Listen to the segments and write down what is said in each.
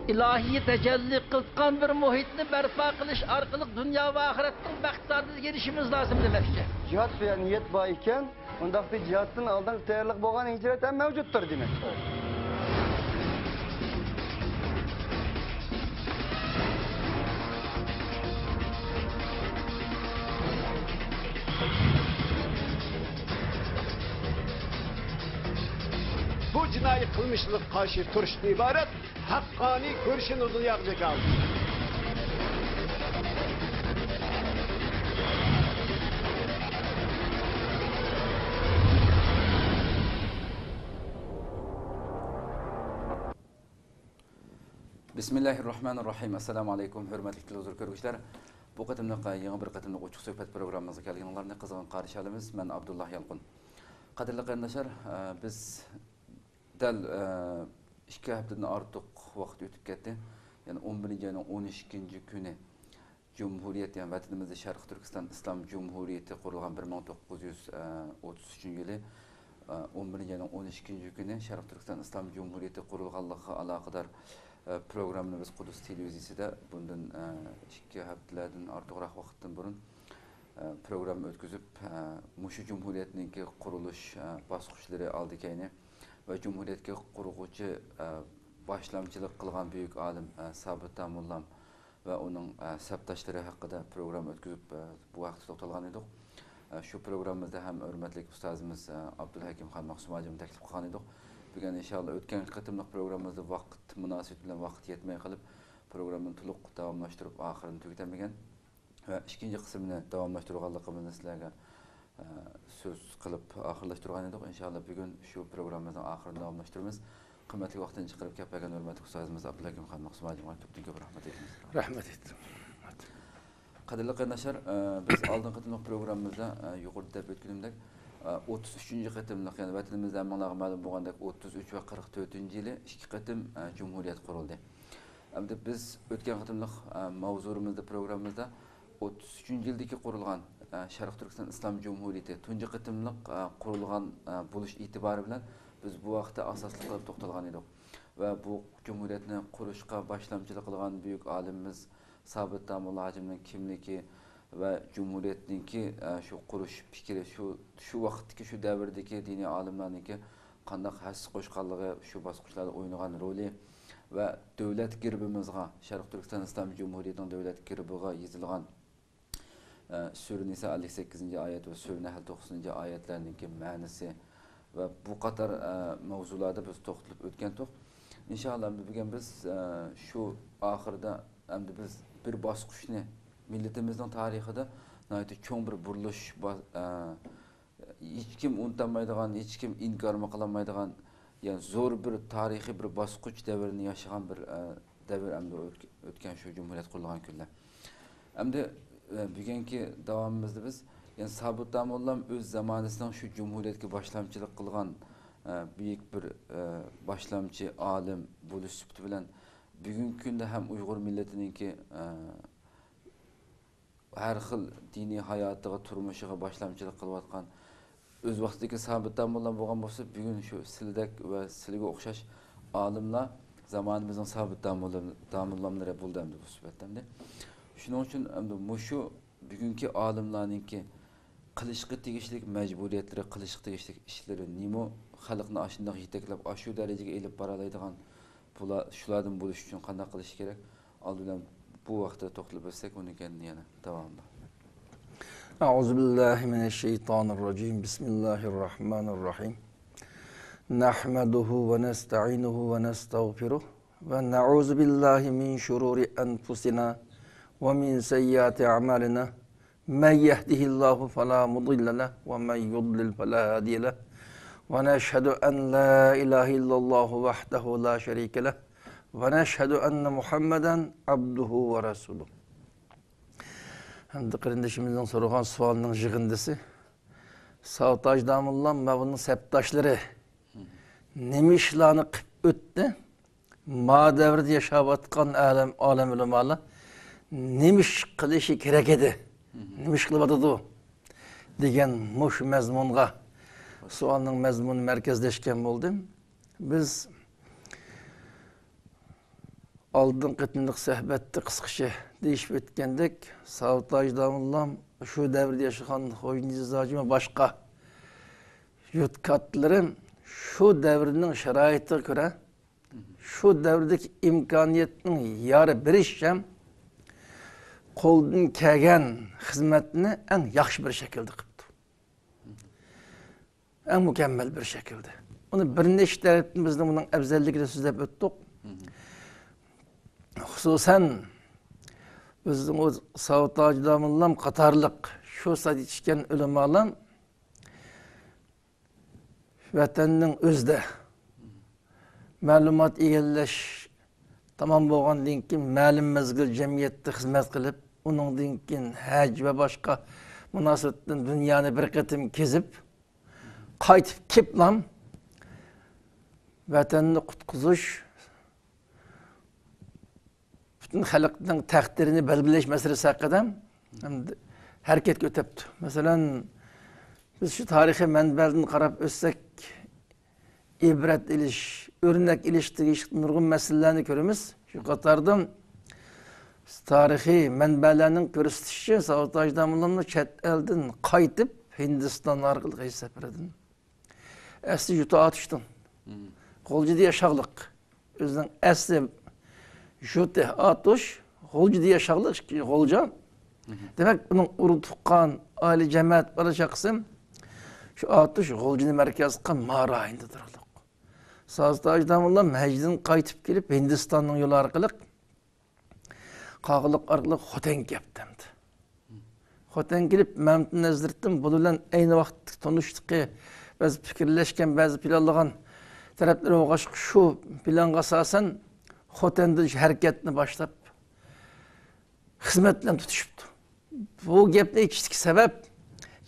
ilahiy tecelli kılkan bir muhitni berpa kılış arkalık dünya ve ahiretin baktadına gelişimiz lazım demekçe. Cihat veya niyet bağ iken, ondaki cihatın aldan tayarlık boğan hicret hem mevcuttur demek. Bu cinayi kılmışlık karşı turşun ibaret, hakkani görüşün uzun yapacak aldı. Bismillahirrahmanirrahim. Assalamu alaikum, hürmetli televizyon görgüçler. Bu qatımlıq yeni bir qatımlıq uçuq söhbət proqramımıza gəlgənlərni qızğın qarşı alımız. Mən Abdullah Yalqın. Qadirli qarindaşlar, biz dal 2 haftadan artıq vaqt ötüb ketdi. Yəni 11-ci ayın 12-ci günü Cumhuriyet, yəni vətənimizdə Şərq Türkistan İslam Cumhuriyeti qurulğan 1933-cü ili 11-ci ayın 12-ci günü Şərq Türkistan İslam Cumhuriyeti qurulğanlığı əlaqədar programını biz Kudüs televiziyasida bundan 2 haftalardan artıqroq vaqtdan burun program ötküzüp Muşu Cumhuriyeti'ninki kuruluş basqıçları aldı kayni ve Cumhuriyet'e kurgucu başlamcılık kılgan büyük alim Sabit Tamullam ve onun sabtaşları hakkında program ötküzüp bu vaqtda to'xtalgan edik. Şu programımızda hem hürmetli ustazımız Abdülhakim Xan Maqsum hacım taklif qilgan edik. Bugün inşallah ötken qatımlıq programımızda vaqt münasibet bilen vaqt yetmey qılıp programın to'liq davamlaştırıp axirini tugutamagan ve ikinci kısmını davamlaştırganligimizni sizlarga söz qilib axirlashtirgan edik. İnşallah bugün şu programımızın axirini davamlaştıramiz. Qimmatli vaqtini chiqarib kelgan hurmatli ustozimiz Abdulhakim Xon Maqsum hacimga ko'p rahmat etamiz. Rahmet ettim. Qadrli qarindoshlar, biz oldin qatımlıq programımızda yuqorida deb o'tganimdek 33-cü qatımlıq, yəni vətənimizdə əmmanlığa məlum bolğandək 33 və 44-cü ili 2 qatım Cumhuriyet quruldu. Əmdə biz ötken qatımlıq mavzurumuzda, programımızda 33-cü ildəki qurulğan Şərq Türkistan İslam Cumhuriyeti tuncu qatımlıq qurulğan buluş itibarı bilan biz bu vaqtda asaslı qılıb toxtalğan edik. Və bu Cumhuriyetni quruşqa başlamçılıq qılğan büyük alimimiz Sabit Tamullah hacimning kimligi ve Cumhuriyet'ninki şu kuruş fikri, şu vaxtdaki, şu devirdeki dini alimlarninki qandaq həss qoşqanlığı, şu basqıçlarda oynagan roli ve devlet girbimizga, Şərq Türkistan İslam Cumhuriyeti'nin devlet girbiga yazılgan Sure Nisa 58-ci ayet ve Sure Nahl 9-cu ayetlerninki mənisi ve bu kadar mevzularda biz toxtulub ötkendik. İnşallah bugün biz şu ahırda biz bir basqıçni milletimizin tarixida nəhayət çoğ bir buruluş, hiç kim unutamaydigan, hiç kim inkarmı qılamaydigan, yani zor bir tarihi bir basqıç devrini yaşayan bir devir əmdə ötken şu Cumhuriyet qurulğan günlər. Əmdə bugünkü davamımızda biz, yani Sabit Tamullam öz zamanısından şu Cumhuriyet'e başlamçılıq qılğan büyük bir başlamçı, alim, buluş sübtü bilen bugünkü gündə hem Uyghur milletininki her xil dini hayatıga, turmuşuga başlamçılık qılıp atqan öz vaqtidagi Sabit Tamullam bolğan bolsa, bugün şu sildek ve silge oxşaş alimlar zamanımızın Sabit Tamullamları buldu hem de bu sübetlemde. Şunun için şu bugünkü alimlarninki qilishqi tegishlik mecburiyetleri, qilishqi tegishlik işleri nimo xalqni aşındaq yeteklab aşu derecege elib baralaydigan şulardan buluş üçün qanday qilish kerak? Aldılan bu vaqtda to'xtalib o'tsak, uni kendini yana davomla. Euzubillahimineşşeytanirracim. Bismillahirrahmanirrahim. Nahmaduhu ve nesta'inuhu ve nestağfiruh ve na'uzu billahi min şururi enfusina ve min seyyiati a'malina. Men yehdihillahu fela mudille leh ve men yudlil fela hadiye leh. Ve neşhedü en la ilahe illallah vahdehu la şerike leh. Ve neşhedü enne Muhammeden abduhu ve resuluh. Hem de kardeşimizden sorulan sualının jığındısı. Savtaj Damullam ve bunun septaşları nemişlanı öttü. Ma devrede yaşavatkan alem ulemalı nemiş kılışı gerek edi. Nemiş kılıbadıdı o. Degen muş mezmunga sualının mezmunu merkezleşken buldum. Biz Aldın qıtınlıq söhbətdə qısqışı deyişib ötkəndək, Savut Ajdamullam şu dəvrdə yaşayan Xo'jayin Zacıma başqa yutkatların şu dəvrinin şəraitine göre şu dəvrdəki imkaniyetin yarı bir işlem qo'ldan kelgan xizmatni eng yaxshi bir shaklda qilibdi. Eng mukammal bir shaklda. Uni bir nechta tarafdan biz buning afzalligini so'zlab o'tdik. Xususan bizning o Savut Ajdamullam qatorliq shu sad yetishgan ulamolar vatanning o'zida ma'lumot egallash tamam bo'lgandan keyin ma'lum mezgil jamiyatda xizmat qilib, uningdan keyin haj va boshqa munosabatdan dunyoni bir qatim kezib, qaytib keliblam vatanni qutqizish, bütün xalqning taqdirini belgilash masalasi haqida harakat ko'tabdi. Masalan, biz şu tarixiy manbalardan qarab o'tsak, ibrat ilish, örnek ilish nurg'un masalalarni ko'ramiz. Shu qatorda tarixiy manbalarning ko'rsatishicha Savut Ajdamullamni chet eldan qaytib Hindiston orqali safardan asli yuta atışdan. Qo'lji diye şaqliq. O'zining asli juta atuş, qo'lji diye şaqliq qo'lja. Demek bunun urut tuqqan aile cemaat barcha qism şu atuş qo'ljini markaz qilgan Marayinda turadi. Savut Ajdamullam hajdan qaytib kelib Hindistonning yo'li orqali Qog'liq orqali Xotan kelibdi. Xotan kelib Mamtun Hazratim bu bilan ayni vaqtda tanishdik. Biz fikrlashgan, ba'zi planlagan taraflar o'g'ash shu planga asosan Xotandan harakatni boshlab xizmat bilan tutishibdi. Bu gapni aytishdiki sabab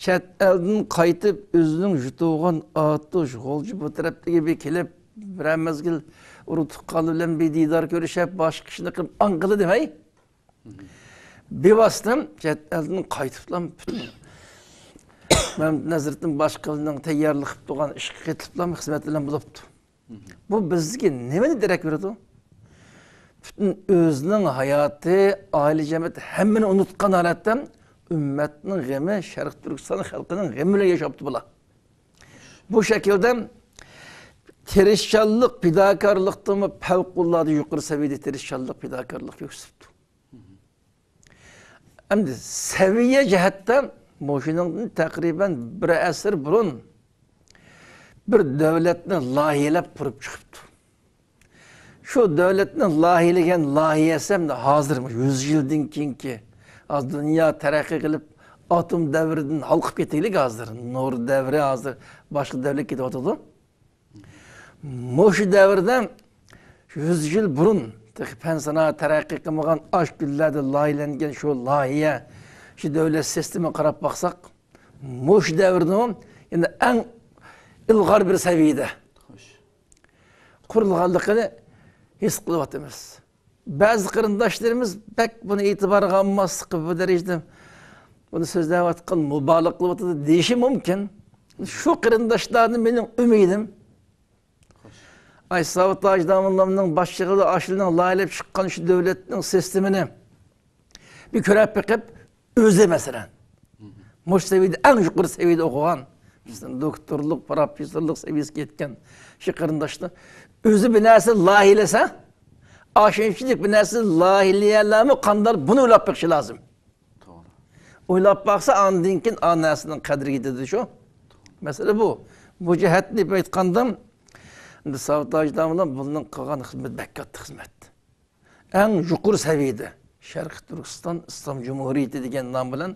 chet eldan qaytib o'zining yutug'an atush qo'lji bu tarafdagi bir kelib bir mezgil urut tuqqani bilan bir didor ko'rishib boshqa ishni qilib anqili demay bevostam chet eldan qaytiblam butun Mamtun Hazratim boshqalarning tayyorlik qilib turgan ishga ketiblam xizmat bilan bo'libdi. Bu bizga nimani darak beradi? Bütün özünün hayatı, aile cemiyeti hemmini unutkan halattan ümmetinin gemi, Şərq Türkistan halkının gemiyle yaşaptı bula. Bu şekilde tirişçallık, fidakarlıkta mı fevkulladı yukarı seviyede tirişçallık, fidakarlık yüksüptü. Hem de seviye cihetten Moşin'in takriben bir asır burun bir devletini lahiyelep kurup çıkıptı. Şu devletin lahiyeligen lahiyesem de hazırmış. 100 yıldan ki az dünya terakki kılıp atom devrinden halkıp geteylik hazır. Nur devri hazır. Başka devlet gidip oturdu. Moşu devirden 100 yıl burun pensana terakki kılmagan aşk güllerde lahiyelengen şu lahiye şu devlet sistemi qarab baksak Moşu devirden yani en ilgar bir seviyede kurulganlıkını his qilib atamiz. Bazı qarindoshlarimiz bak buni e'tiborga olmaslik bu darajada buni so'zlab atgan mubolag'a qilib atadi deyishi mumkin. Shu qarindoshlarni mening umidim. Ay Savut Ajdamullamning boshlig'ida ashlining layilib chiqqan shu davlatning sistemini bir ko'rib biqib o'zi masalan mush seviyada eng yuqori seviyada o'qigan, doktorlik, professorlik seviyasiga yetgan shu qarindoshlar özü bir nəsil lahiləsə, aşınçilik bir nəsil lahiliyələrimi qandar bunu oylap bakışı lazım. Doğru. Oylap baksa andinkin a nəslinin qədri gididir şu. Məsələ bu. Bu cəhətli aytqandım, Savut Ajdamullam bunun qılğan xizmət bəkkatlı xizmət. Ən yuqur səviyədə Şərq Türkistan İslam Cumhuriyyəti degan nam bilan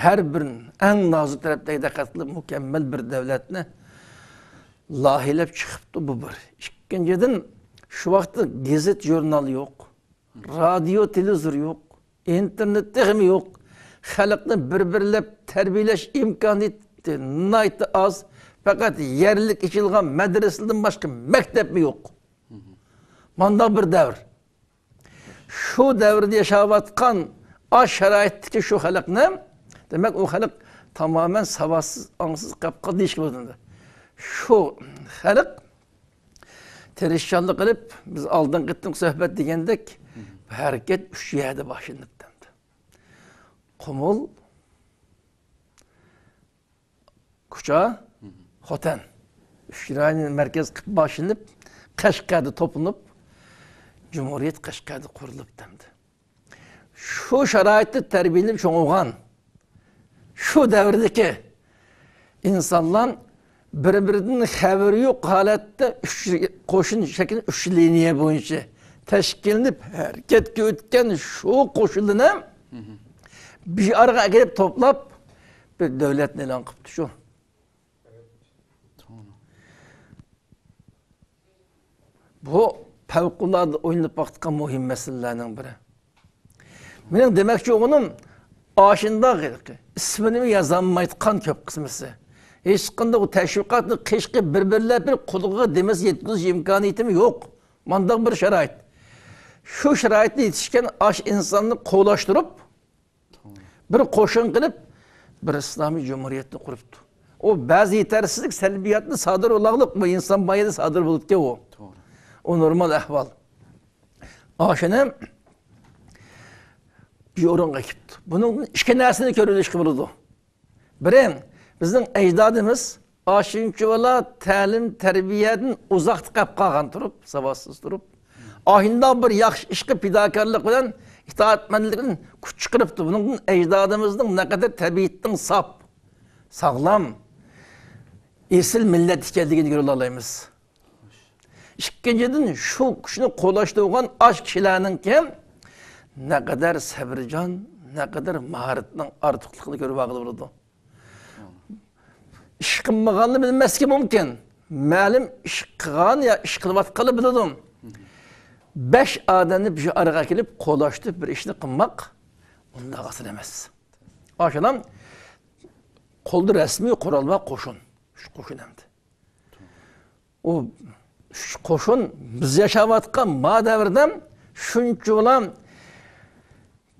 hər birinin ən nazik tərəfdəki dəqqətli mükəmməl bir dövlətni lahilep çıkıptı bu bir. İkinciden şu vakti gazet jurnal yok, radyo televizor yok, internet texmi yok. Halkını birbirlep terbiyeleş imkaniyeti naytı az. Fakat yerlik içilgan medreselden başka mektep mi yok? Manda bir devr. Şu devirde yaşavatkan az şeraitli şu halk ne? Demek o halk tamamen savaşsız, ansız, kapkalı iş gibi. Şu halk Tirishçanlık qilib, biz aldın gittik söhbet degandek, hareket 3 yerda boshlanib demdi. Qumul, Kucha, Xotan. 3 yerning markaz qilib boshlanib, Qashqarda toplanib, Cumhuriyet Qashqarda qurilib demdi. Shu sharoitda tarbiyalab cho'ng'ilgan, shu davrdagi insonlar bir-biridan xabari yo'q holatda qo'shin shaklida 3 liniya bo'yicha tashkillanib harakatga o'tgan shu qo'shinlarni bir arga kelib to'plab bir davlatni e'lon qilibdi shu. Bu favqulodda o'ylanib boqgan muhim masalalarning biri. Mening demoqchi o'g'lim oshindoq ismini yozolmaydigan ko'p qismisi. Hech qanday o təşviqatını qishqi bir-birlar bir qulluğa deməz yetkiziş imkaniyetim yo'q. Mandaq bir şərait. Şu şəraitdə yetişkən aş insanını qo'lashtirib, bir qo'shin qilib, bir İslami Cumhuriyetni quribdi. O ba'zi yetersizlik, salbiyatni sodir bo'laqliq bu inson bayida sodir bo'libdi o. O normal ahvol. Oshini bir o'ringa kelibdi. Buning ikki narsani ko'rilishga bo'ladi. Birin bizning ajdodimiz aşinchi vala ta'lim tarbiyadan uzoqda qolib qolgan turib, savotsiz turib, ohinda bir yaxshi ishqi fidokorlik bilan itoatmandlikdan kuch chiqaribdi. Buning ajdodimizning naqadar tabiatning sop, sog'lom, esil millat ekanligini ko'ra olamiz. Ikkinchidan shu kuchni qo'llashtirgan ash kishilarning kim naqadar sabrjon, naqadar mahoratning ortiqligini ko'rib oladi. İş qilmaganni bilmaslik mumkin. Ma'lum ish qilgan ya ish qilayotganini biladim. 5 odamni bir araga kelib qo'lashtirib bir ishni qilmoq unda asl emas. Oshunam qo'lda rasmiy qurol va qo'shin. Shu qo'shin hamdi. O shu qo'shin biz yashayotgan ma davrda shuncha bilan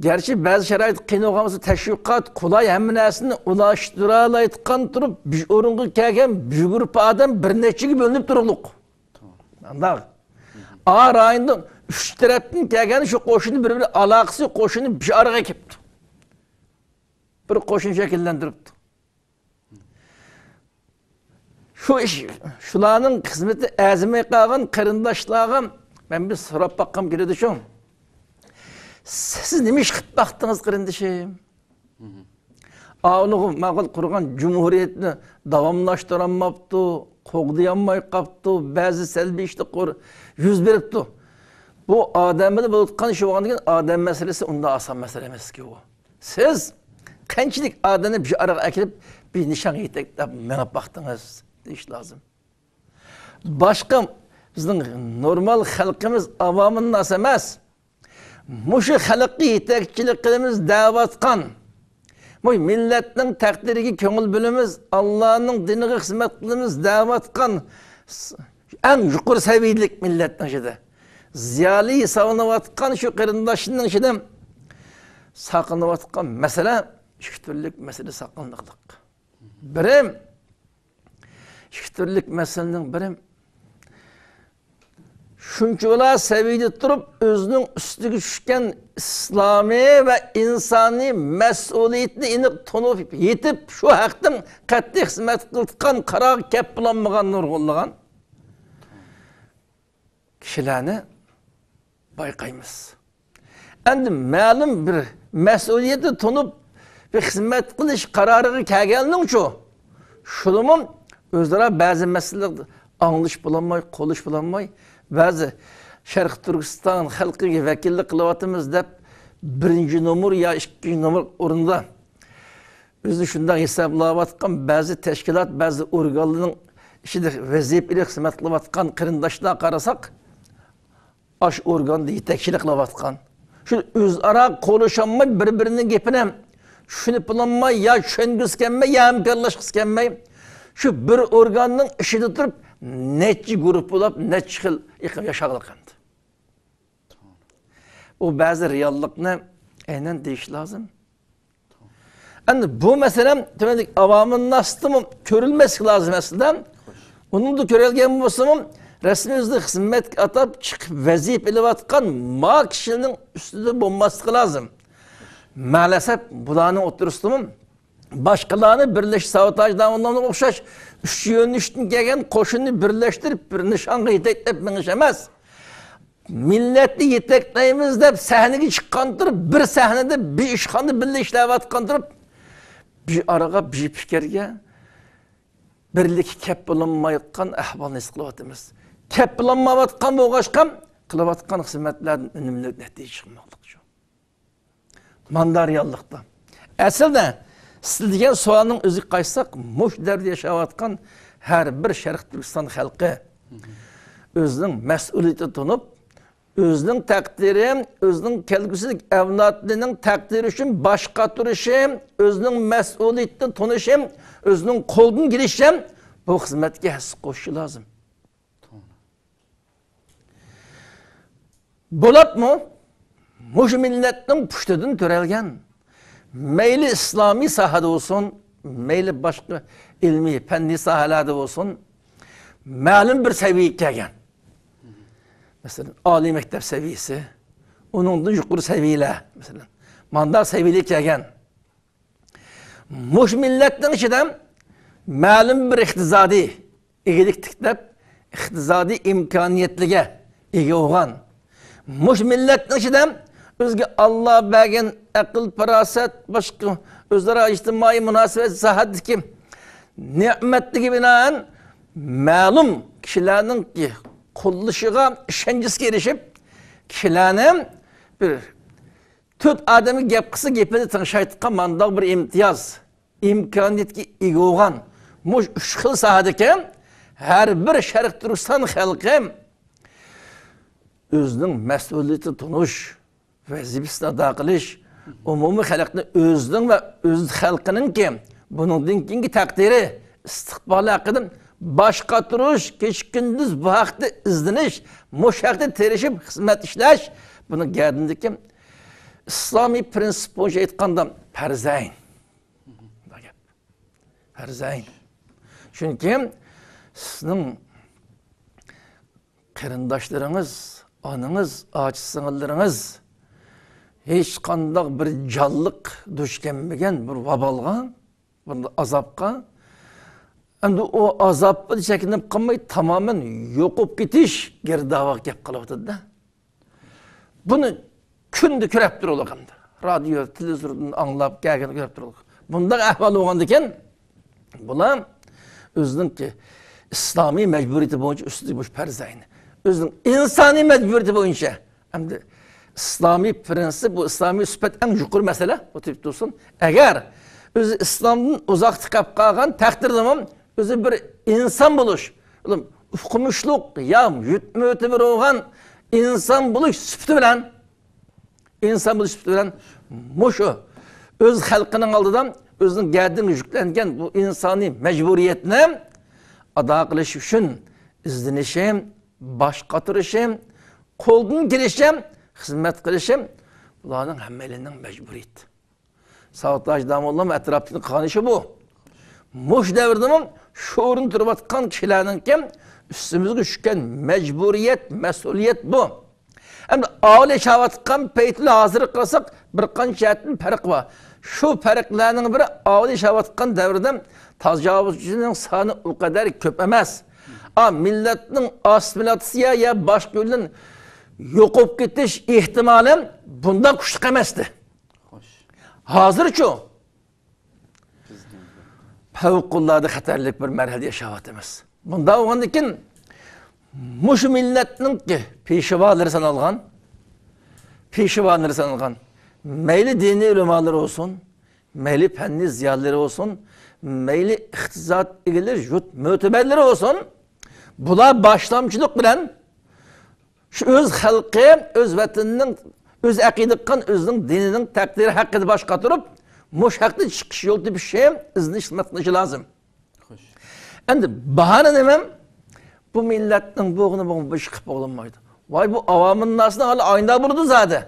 gerçi bazı şərait qiyinolğanımızı təşviqat, qulay həmminəsini ulaştıralaydıqan turub, bir orunğa kəlgən bir grup adam bir neçigi bölünüb duruluq. Andaq. A rayında 3 tərəfdən kəlgən şu qoşunu bir-bir alaqısı qoşunu bir araya kepdi. Bir qoşun şəkilləndiribdi. Şu iş, şularının xizmeti əzimə qalğan, qırındaşlağım, mən bir sorab baqqam geledi şun. Siz nima ish qilib baxtınız qirindishim? Ağlığı mağul qurgan Cumhuriyetni davamlashtiramabdi, qo'g'diyolmay qolibdi, ba'zi salbiy ishlar yuz beribdi. Bu odamni bo'layotgan ish bo'lgandan odam masalasi unda oson masala emas-ku. Siz qanchalik odamni bir araga akilib, bir nishon yetaklab menib baxtınız deyish lozim. Boshqa bizning normal xalqimiz avomin nas emas. Muşu xalqqa yetakchilik qilamiz da'vatqan. Bu millatning taqdiriga ko'ngil bilamiz, Allohning diniga xizmat qilamiz da'vatqan. Eng yuqori saviyalik millatning ichida. Ziyoli saqlanayotgan shu qarindoshning ichida saqlanayotgan masala ikki turlik masala saqlanliqlik. Birim ikki turlik masalaning birim şunçular seviyede durup özünün üstüge düşken İslami ve insani mesuliyetini inik tonup yetip şu hakkın katli hizmet kıldıkan karar kep bulanmagan nurgulluğun kişilerini baykayımız. Endi malum bir mesuliyeti tonup bir hizmet kılış kararı kelgenin şu. Şulumun özlere bazı meseleler anlış bulanmay, koluş bulanmay. Bazı Şərq Türkistan xalqiga vakillik qilyapmiz deb birinci numar ya ikinci numar o'rinda o'zini shunday hisoblayotgan ba'zi tashkilot, ba'zi organlarning ishida vazifali xizmat qilayotgan qarindoshlar qarasak, ash organda yetakchilik qilayotgan. Shu o'zaro qo'lishamay bir-birining gapini shuni planmay ya tushungizganmay, ya hamkorlashganmay shu bir organning ishida turib neçi grup olup neçi xil yaşaqlıq endi. O bazı reallıqni aynen deyish lazım. Endi bu meselem demek avamın nasıl görülmesi lazım aslında. Onun da görülgen olsa rasmiy o'zini xizmatga atab chiqib vazifa ilayotgan ma kishining ustida bo'lmasligi lozim. Maalesef bularning o'tirisida boshqalarni birlash sabotaj davomlarga o'xshash uch yo'nalishdan kelgan qo'shinni birlashtirib bir nishonga yetaklab minish emas. Milletni yetaklaymiz deb sahnaga chiqqan turib bir sahnada bir ishxonni birga ishlayotgan turib bir araga bir fikrga birlik kep bo'linmayotgan ahvolni his qilyapmiz. Kep bo'linmayotgan bo'lg'achqam qilayotgan xizmatlardan unumli natija chiqmoqda shu. Mandariyallıqda. Aslida siz degan savolning o'ziga qaytsak, mush davrda yashayotgan har bir Sharq Turkiston xalqi o'zining mas'uliyatini tunib, o'zining taqdiri, o'zining kelgusilik avlodining taqdiri uchun boshqa turishi, o'zining mas'uliyatini tunishi, o'zining qo'ldan kelishi bu xizmatga his qo'shishi lozim. Bo'lapmi? Mush millatning pushtidan to'ralgan meyli İslami sahada olsun, meyli başka ilmi, fenni sahalarda olsun, ma'lum bir seviyeye kelgan. Mesela Ali mektep seviyesi, onun da yukarı seviyeler, mesela mandar seviyeli kelgan. Muş milletin içinden ma'lum bir iqtisadi egelik tiklep, iqtisadi imkaniyetlige ege olgan. Muş milletin içinden özge Allah bergen akıl, paraset, başka özlere ictimai münasebet sahat kim nimetli binaen ma'lum kişilerin ki kulluşuğa işencisi gelişip kişilerin bir tut adamı gepkisi gepedi tanışaytıqqa mandak bir imtiyaz imkaniyetki igi olgan muş üç xil sahadaki her bir Sharq Turkiston xalqi özünün mesuliyeti tunuş vazifasini ado qilish umumiy xalqni o'zining va o'z xalqining ki buningdan keyingi taqdiri istiqboli haqida boshqa turish, kech kunduz bu haqda izlanish, mushaqda terishib xizmat ishlash buni gardindagi islomiy prinsip bo'yicha aytganda farzayn. Farzayn. Chunki sizning qarindoshlaringiz, onangiz, ochi sing'illaringiz hiç qandaq bir canlıq duş kelmegen bir vabalga, bir azapqa, endi o azapı çekinip qalmay tamamen yo'qib ketish girdava gap qilyapti-da. Buni kundi ko'rib turib hamda. Radio, televizordan anglab kelgan ko'rib turib. Bunda ahvol bo'lganda ekan, bular o'zininki islomiy majburiyati bo'yicha ustiga bosh farzayni, o'zining insoniy majburiyati bo'yicha hamda İslami prensip, bu İslami süpet en yukarı mesele, o tip olsun. Eğer özü İslam'dan uzak tıkap kalkan takdirde özü bir insan buluş, ufkumuşluk, yutma ötümür olgan insan buluş süptü bilen, insan buluş süptü bilen, muşu, öz halkının aldıdan, özünün geldiğini yüklengen bu insani mecburiyetine ada kılış üçün izlenişim, baş katırışım, koldan girişim, hizmet qilishim bularning hammalining majburiyati. Savatlash damollam atrofini qanishi bu. Mush davrda sho'rin turayotgan kishilarning kim ustimizga tushgan majburiyat, mas'uliyat bu. Endi avliy shavatgan paytli hozir qilsak bir qanchadan farq bor. Shu farqlarning biri avliy shavatgan davrda tajovuzchining soni u qadar ko'p emas. Millatning assimilyatsiya ya boshqa yo'ldan yo'qib ketish ehtimoli bundan kuchli emasdi. Hozircha favqulodda xatarlik bir marhala yashayapmiz. Bunda o'g'andan keyin mush millatning peshvolari sanalgan, mayli diniy ulamolar olsun, mayli fanni ziyolilar olsun, mayli iqtisod egalari, mo'tabarlar olsun, bular boshlamchilik bilan şu öz xalqi, öz vatanning, öz aqidiqan, özning dinining taqdiri haqida bosh qotirib, mush haqda chiqish yo'lida bir şey iznish qilish lozim. Xo'sh. Endi bahona nima? Bu millatning bo'g'ini bu ish qilib bo'lmaydi. Voy bu avomning nasini hali oyna bo'ldi zodi.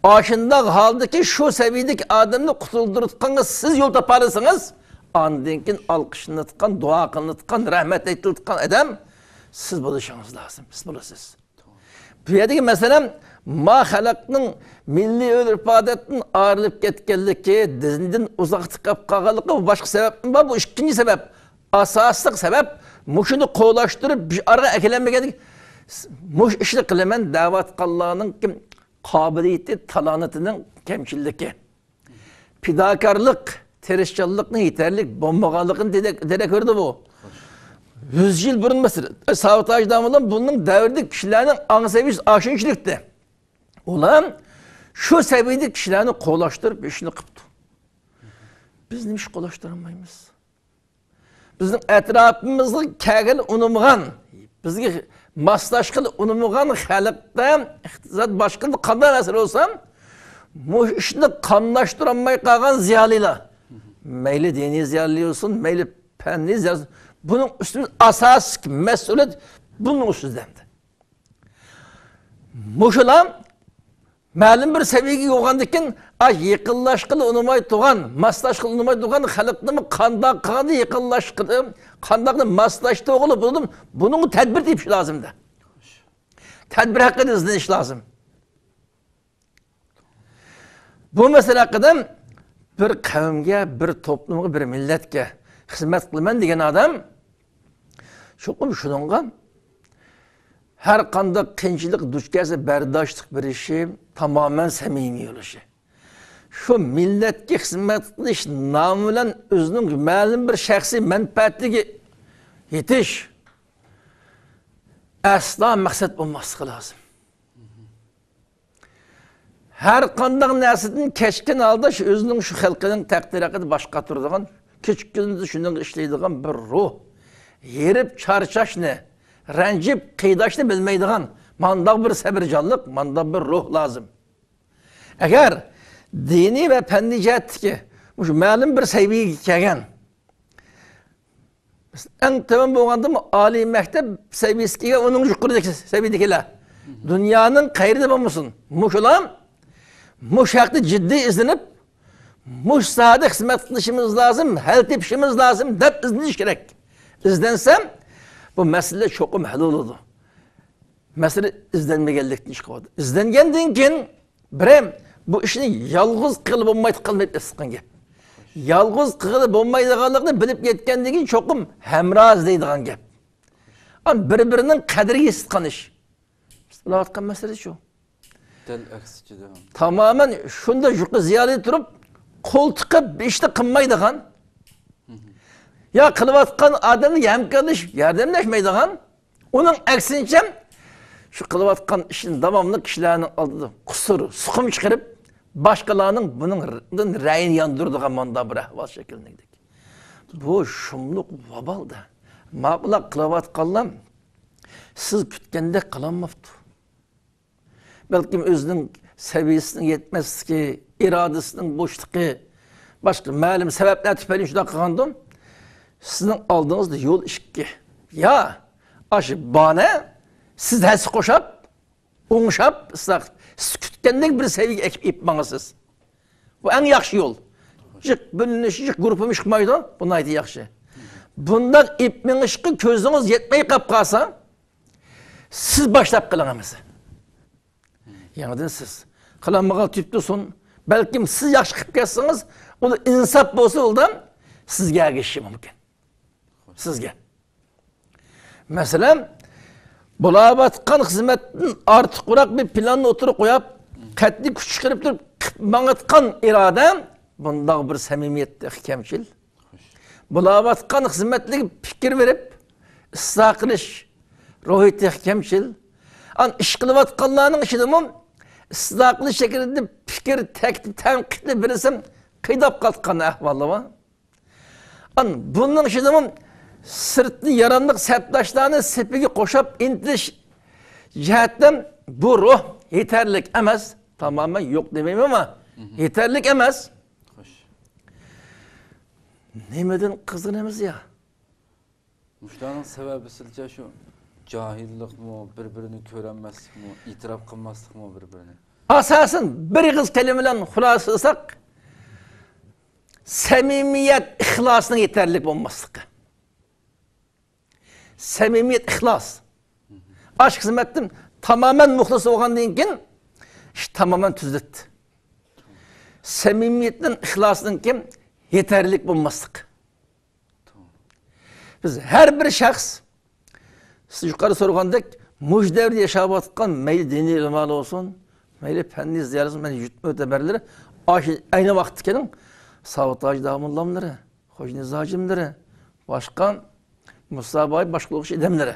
Oshindaq holdaki shu saviyadagi odamni qutuldirayotganga siz yo'l toparsınız, ondan keyin olqishlanayotgan, duo qilinayotgan, rahmat aytilayotgan odam siz bo'lishiniz lozim. Siz bo'lasiz. Bu yerdagi masalan ma xalqning milliy urf-odatdan ayrılib ketganligi, dindan uzoqlashib qolganligi bu boshqa sabab emas, bu ikkinchi sabab. Asosli sabab mushuni qo'llashtirib bir arga akilanmaganlik. Mush ishni qilaman da'vat qilganlarning qobiliyati, talonatining kamchilligi. Fidokorlik, tirishchanlikning yetarlik bo'lmaganligini derak ko'rdi bu. 100 yil burun mesela sabotaj damılan bunun davrda kişilerin anseviş aşınçlıktı. Ulan şu seviyede kişilerini qo'llashtirib işini qıptı. Biz ne iş qo'llashtıramayız? Bizim etrafımızda kegil unumgan, bizge maslaşkıl unumgan xalqda iqtisad başkını qanday asır olsam, bu işini qamlaştıramay qalgan ziyalilar. Meyli dini ziyali olsun, meyli fenli ziyali olsun. Bunun üstünde asas mesuliyet bunun üstündendi. Muşulam ma'lum bir seviyeге yo'g'andikin yaqinlashqili unumay tugan, maslashqili unumay tugan xalqni qanday qildi yaqinlashqili, qandaqni maslashdi o'g'li bo'ldim. Buning tadbir deyish lozimdi. Tadbir haqida izlanish lozim. Bu masala haqida bir qavmga, bir toplumga, bir millatga xizmat qilaman degan odam cho'qim shuningga har qanday qiyinchilik duch kelsa bardoshlik berishi, tamamen samimiy bo'lishi. Shu millatga xizmat qilish nomi bilan o'zining ma'lum bir shaxsiy manfaatiga yetish aslo maqsad bo'lmasligi lozim. Her qanday narsadan kechkin alda shu o'zining shu xalqining taqdiri haqida boshqa turadigan, küçük günümüzde şundan işleydiğen bir ruh, yerip çarçaşını, rencip kıydaşını bilmeydiğen, mandak bir sabırcanlık, mandak bir ruh lazım. Eğer dini ve fendi cihetki, ma'lum bir seviye gelgen, en temel boğandı mı, âli mektep seviyesi onun yukarıdaki seviyedekiler. Dünyanın kayrıda bulmuşsun. Muşulam, muşaklı ciddi izlenip, muş sahada hizmet kılışımız lazım, hal tepişimiz lazım, dep izleniş gerek. İzlensem, bu mesele çok halol oldu. Mesele izlenmegenlikten çıkıyordu. İzlengenden keyin, birem, bu işini yalğız kılıp olmaydı kılmaydı sıkın gep. Yalğız kılıp olmaydı kalıqını bilip yetkenden keyin çokum hemraz deydiğen gep. Ama birbirinin kadri yesitkan iş. Bismillah atkan mesele şu. Del aksici devam. Tamamen şunda yuqı ziyade durup, kol tıkıp işte kınmaydıgan, ya kılıvatkan adamı yemkaliş, yardımlaşmaydıgan, onun eksince şu kılıvatkan işin devamlı kişilerinin aldığı kusuru, sıkım çıkarıp, başkalarının bunun rayını yandırdıgan manda bir ahval şeklinde gidik. Bu şumluk vabaldı. Maqla kılıvatkanlar, siz kütkende kılanmaptı. Belki özünün seviyesinin yetmezliği, iradesinin boşluğu, başka ma'lum sebepler tüpeli şurada kılandım. Sizin aldığınız da yol işki. Ya, aşı bana, siz hesi koşap, oңuşap, siz kütkendeki bir seviye ekip ipmanısız. Bu en yakşı yol. Jık bölünüşü, jık grupum çıkmaydı, bunun aydı yakşı. Bundan ipmin ışkı közünüz yetmeyi kapkasa, siz başlap kılınamızı. Yanıdın siz. Kılanmağa tüptü son. Belki siz yaxşı qıp kessiniz, onu insaf bolsa oldan sizge ergeşi mümkün. Sizge. Mesela, bulabatkan hizmetin artık kurak bir planını oturup koyup, katli küçük çıkarıp durup, kıpmanatkan irade, bunda bir samimiyette kemçil. Bulabatkan hizmetli fikir verip, ıslah kılış, ruhiyeti kemçil. An iş kılıvatkanlarının işidimim, ıslahlı şekilde fikir, teklif, tenkitli birisem kıydap kalkan ahvalı var. An bunun işidimim, sırtlı yaranlık serttaşlarını sepigi koşup intiliş cihetten bu ruh yeterlik emez. Tamamen yok demeyim ama yeterlik emez. Nemeden kızgınımız ya? Muşlarının sebebi sizce şu cahillik mi, birbirini körenmezlik mi, itiraf kılmazlık mı birbirine? Asasın bir kız kelimeyle hulasısak samimiyet, ihlasının yeterlik olmazlık. samimiyet, ixlos. Aşk hizmetim tamamen muhlis olgandan keyin iş tamamen tuzlatdi. Samimiyetin, ixlosdan keyin yeterlik bo'lmaslik. Biz her bir şahs siz yukarı sorgandek muj devrde yaşap atkan meyli dini ilmal olsun, meyli fenni ziyarı olsun, meyli yutma öteberleri aynı vakti kelin sabotaj damullamları, hoş nizacimleri, başkan Mustafa başka okşu edemleri.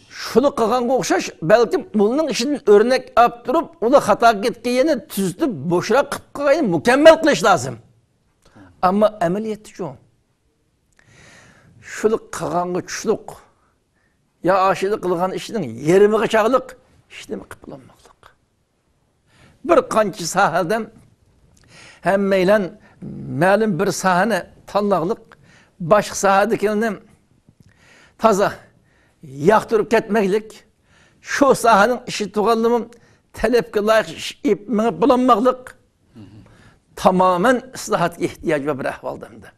Şunu kılgan okşaş belki bunun işinin örnek yaptırıp onu hata ketkeyeni tüzdüp boşuna kıpkayını mükemmel kılış lazım. Ama ameliyatı şu. Şunu kılgan güçlük ya aşırı kılgan işinin yerimi kaçaklık işlemi kıpılanmaklık. Bir kançı sahada hem meylen malum bir sahane tanlaklık başka sahadakini taza yaktırıp ketmeklik, şu sahanın işi tuğallımın talepke layık ipmini bulanmaklık tamamen ıslahat ihtiyacı bir ahvaldamdı.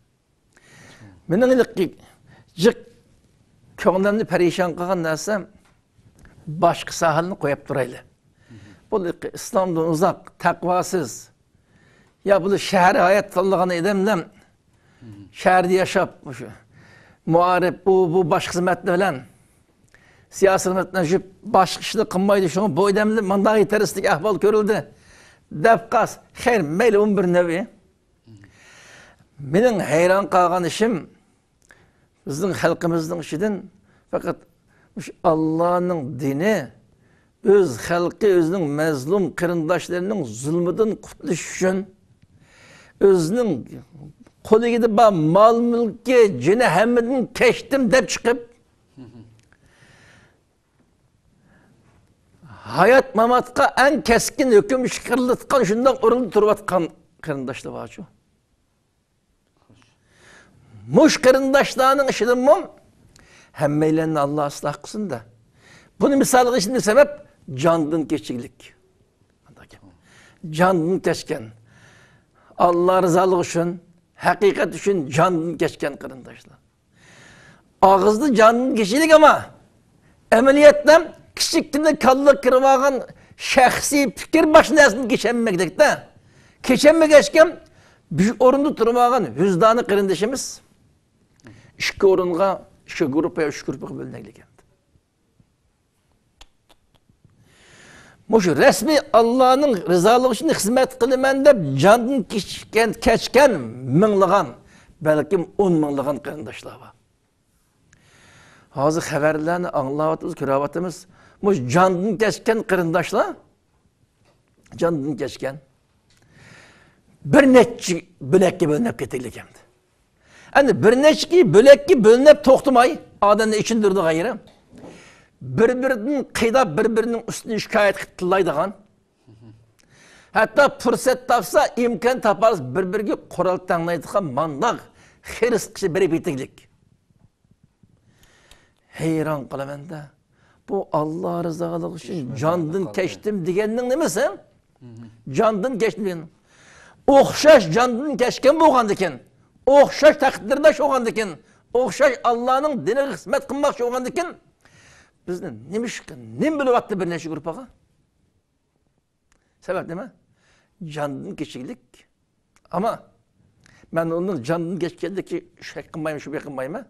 Benim ilk cık köğünlerini perişan kılgan nasıl başka sahanını koyup duraylı. Bu İslam'dan uzak, takvasız, ya bu şehir hayat tanlığını edemlem, şehirde yaşap, muharip bu baş hizmetli falan, siyasi hizmetine jüp baş kişilik kılmaydı şunu, bu edemli mandağı teröristlik ahval görüldü. Defkas, her meyli 11 nevi. Benim hayran kalgan işim, bizim halkımızın işidin, fakat Allah'ın dini, öz halkı, özünün mezlum kırındaşlarının zulmüdün kutluş üçün, özünün kolu gidip mal mülki, cini hemmedin keştim dep çıkıp, hayat mamatka en keskin hüküm şıkırlıtkan şundan urulu turbatkan kırındaşlı var şu. Muş kırındaşlarının işinin mum, hemmeylerini Allah ıslah kılsın da. Bunun misalı için sebep canlının geçiklik. Canlının geçken. Allah rızalığı için, hakikat için canlının geçken kırındaşlar. Ağızlı canlının geçilik ama emeliyetten küçüklüğünde kallık kırmağın şahsi fikir başına geçenmektik de. Geçenme geçken bir orunda durmağın hüzdanı kırındaşımız iki orunga, iki grupa, üç grupa bölüneklik. Muşu resmi Allah'ın rızalığı için hizmet kılmen de canın keçken mınlıgan, belki 10 mınlıgan kırındaşlar var. Hazır haberlerini anlavatımız, küravatımız, muş canın keçken kırındaşlar, canın keçken, bir netçi bölekki bölünüp getirlik hemdi. Yani bir netçi bölekki bölünüp toxtumay, adamın içindirdi gayrı. Bir-birinin kıydap bir-birinin üstüne şikayet kıttılaydıgan. Hatta fırsat tapsa imkan taparız bir-birine kural tanlaydıgan mandak, hırs kişi biri bitiklik. Heyran kılamen de, bu Allah rızalığı için candın keçtim diyeninin demesi? Candın keçtim diyeninin. Okşaş candın keçken boğandıken, okşaş takdirdaş oğandıken, okşaş Allah'ın dine hizmet kılmak oğandıken, bizden nem bilip attı bir neşe grupaga? Sebep değil mi? Canın geçiklik. Ama ben onun canının geçkendeki şey kılmayayım, şu bir kılmayayım.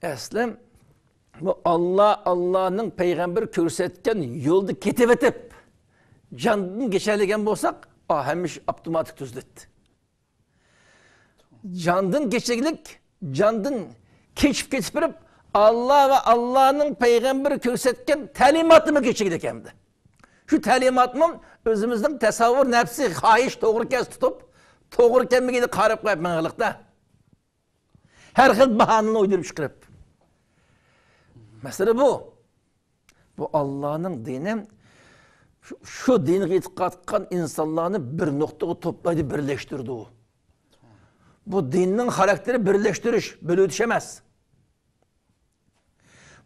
Eslem, bu Allah'ın peygamber körsetken yolda ketip etip, canının geçerligen bolsak, hemiş otomatik tüzletti. Canın geçiklik, canın keşif ketip verip, Allah ve Allah'ın peygamberi körsetken talimatımı geçiklik hemdi. Şu talimatımın özümüzden tesavvur nefsi, hayiş doğru kez tutup, doğru kemikini karıp koyup mağılıkta. Her xil bahanını uydurup çıkırıp. Mesela bu. Bu Allah'ın dini, şu dini itikat kılan insanlarını bir noktaya toplaydı, birleştirdi o. Bu dinin karakteri birleştiriş, böyle düşemez.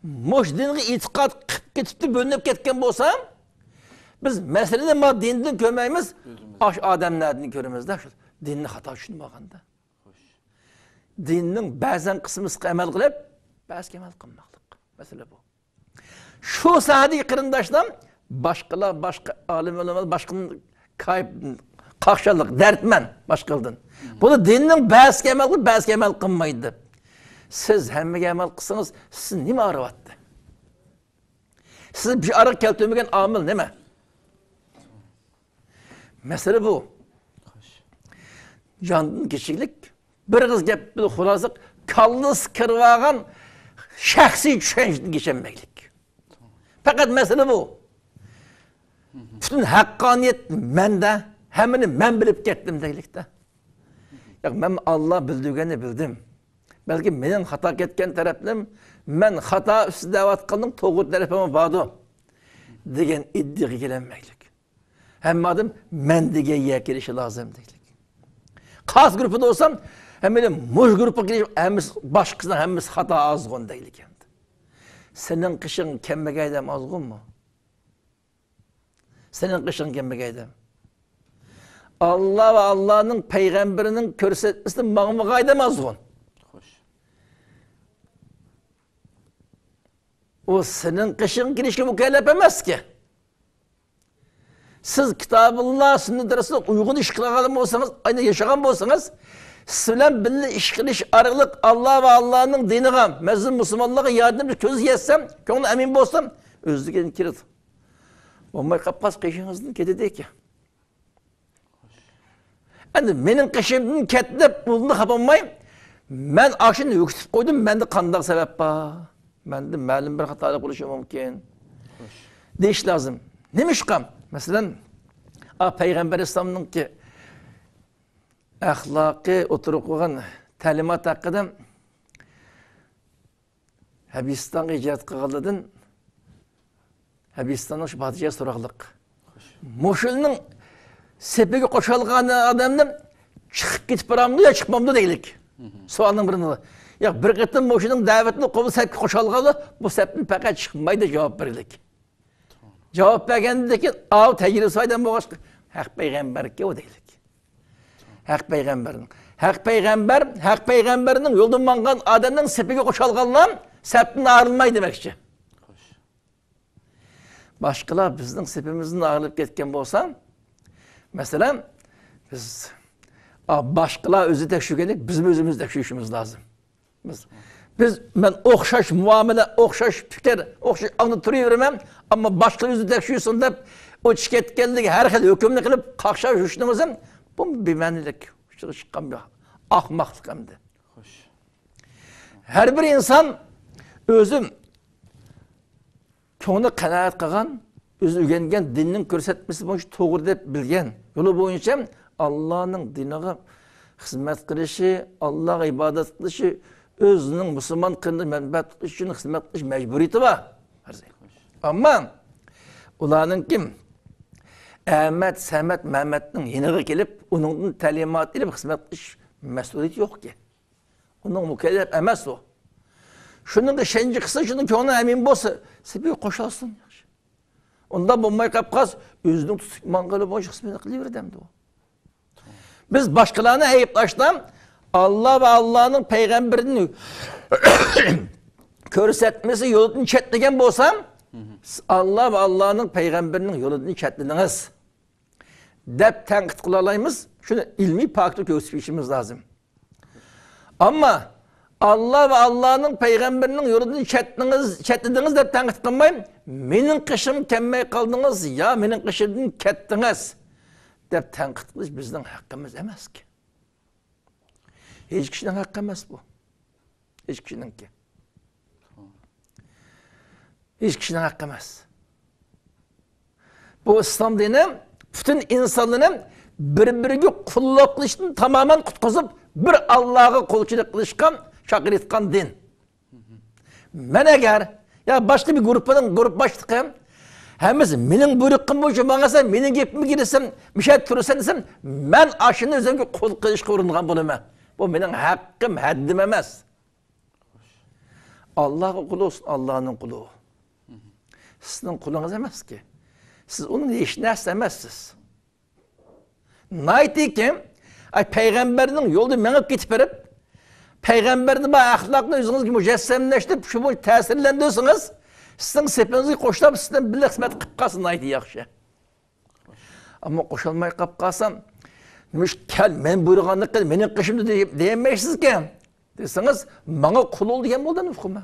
Moş dinine itikat kıp ketipti, bölünüp ketken bolsa, biz meselede ma dinin kömeyimiz, aş adamlarını körümüzde, dinini hata düşünmaganda. dinning ba'zan qismiga amal qilib, ba'ziga amal qilmoqlik. Masala bu. Shu sahadagi qarindoshlar boshqalar, boshqa olimlar, boshqa qaqshanlik, dardman boshqaldan. Bu dinning ba'ziga amal qilib, ba'ziga amal qilmaydi deb. Siz hammaga amal qilsangiz, siz nima arayapti? Siz bir ara keltirmagan omil nima? Masala bu. Candan kichiklik, bir qiz gap bilan xulosa kallis kirvagan shaxsiy tushunchdan kechirmaylik. Faqat masala bu. Bütün haqqoniyat menda, hammani men bilib ketdim deylikda. Yo'q, men Alloh bildirganini bildim. Balki mening xato ketgan tarafim, men xato ustida vatqanning to'g'ri tarafim bordi degan iddiaga kelinmaylik. Hamma odam men degan yerga kelishi lozim deylik. Xas guruhida olsam, hamma muj guruhga kelib, hammasi boshqasidan hammasi xato ozg'on deylik endi. Sening qishing kambagaydan ozg'unmi? Senin qishing kambagaydan. Allah ve Allah'ın peygamberinin ko'rsatmasi mağmagayda ozg'un. O senin qishing kirishga mukallaf emas ki. Siz Kitabullah sünnet arasında uygun iş qilgan bo'lsangiz, ayni yaşagan bo'lsangiz, siz bilan birga ish qilish orqali Allah ve Allah'ın diniga, mazlum musulmonlarga yordam ko'z yetsam, ko'nglim amin bo'lsam, o'zligidan kiradi. Olmay qapqas qishingizdan ketadi ekan. Endi mening qishimdan ketdib, bulni xapolmay, men ashini o'kitib qo'ydim, menda qanday sabab bor? Menda ma'lum bir xatolik bo'lishi mumkin. Deyish lozim. Nima ishqam? Masalan, Payg'ambar islomningki axloqiy o'tirib qo'ygan ta'limot haqida Habistonga ijod qilganlardan Habistonning shu podshoh so'roqliq. Mushulning sepiga qo'shilgan odamni chiqib ketib boramdi yo chiqmamdi deylik. Savolning birini. Yo'q, bir qatim mushulning da'vatini qabul sepga qo'shilganda bu sepni faqat chiqmaydi javob berdik. Cevap vergendik ki, av tecrübesinden bu başka. Hak peygamber ki o değilik. Hak peygamberin. Hak peygamberinin yoldan mangan adamın sepige koşalganlar, sepini ağırılmayı demekçi. Başkalar bizden sepimizin ağırılıp ketken bolsa, mesela biz başkalar özü tekşügedik, bizim özümüz tekşüşümüz lazım. Ben okşaş muamele, okşaş fikir, okşaş anlatıyorum ama başka yüzü tekşiyorsun da o çiketkenliği her xil hükümle kılıp kakşa hüşnümüzün bu bilmenilik, çıkan bir ahmaklık hem de. Her bir insan özüm çoğunu kanaat kılan, özü ügengen dininin körsetmesi boyunca doğru deyip bilgen. Yolu boyunca Allah'ın dinine hizmet kılışı, Allah'a ibadet kılışı, özünün Müslüman kılını menfaat için hizmet kılış mecburiyeti var. Ama ulanın kim? Ahmet, Samet, Mehmet'in yeniğe gelip, onun talimat ile hizmet kılış mesuliyeti yok ki. Onun mükellef emez o. Şunun da şenci kısa, şunun ki ona emin bolsa, sebebi koşalsın. Ondan bulmayı kapkaz, özünün tutuk mangalı boş hizmet kılıyor demdi o. Biz başkalarına ayıplaştan, Allah ve Allah'ın peygamberini körsetmesi yolunu çetligen bolsam, Allah ve Allah'ın peygamberinin yolunu çetlediniz. Dep tenkit kılalayımız, şunu ilmi paklık gösterişimiz lazım. Ama Allah ve Allah'ın peygamberinin yolunu çetlediniz dep tenkit kılmayın. Menin kışım kemmey kaldınız ya menin kışımdan kettiniz. Dep tenkit kılış bizden hakkımız emez ki. Hiç kişinin hakkı emez bu. Hiç kişinin ki. Hiç kişinin hakkı emez. Bu İslam dini bütün insanların birbirine kulluk kılışını tamamen kutkazıp bir Allah'a kulçuluk kılışkan, şakir etkan din. Ben eğer ya başka bir grup başlıkım hemiz menin buyrukum boyunca bana sen menin gepimi girsem bir şey turursan desem ben aşını özümge kul kılışka urungan bunu ben. Bu benim hakkım, haddim emez. Allah'a kulu olsun, Allah'ın kulu. Sizin kulunuz emez ki. Siz onun işine emezsiniz. Nayt ki, peygamberinin yolda menip getip verip, Peygamberni bu ahlakla özünüzü mücessemleştirip şu bu tesirlendirirsiniz. Sizin sepinizi koşup sizden bir hizmet kıp kalsın aydı yakşı. Ama koşulmayı kıp kalsam, demiş gel ben buyurganlık kıl, benim kışımda diyemeysiz ki. Deseniz, bana kul ol diyen oldu nüfkuma.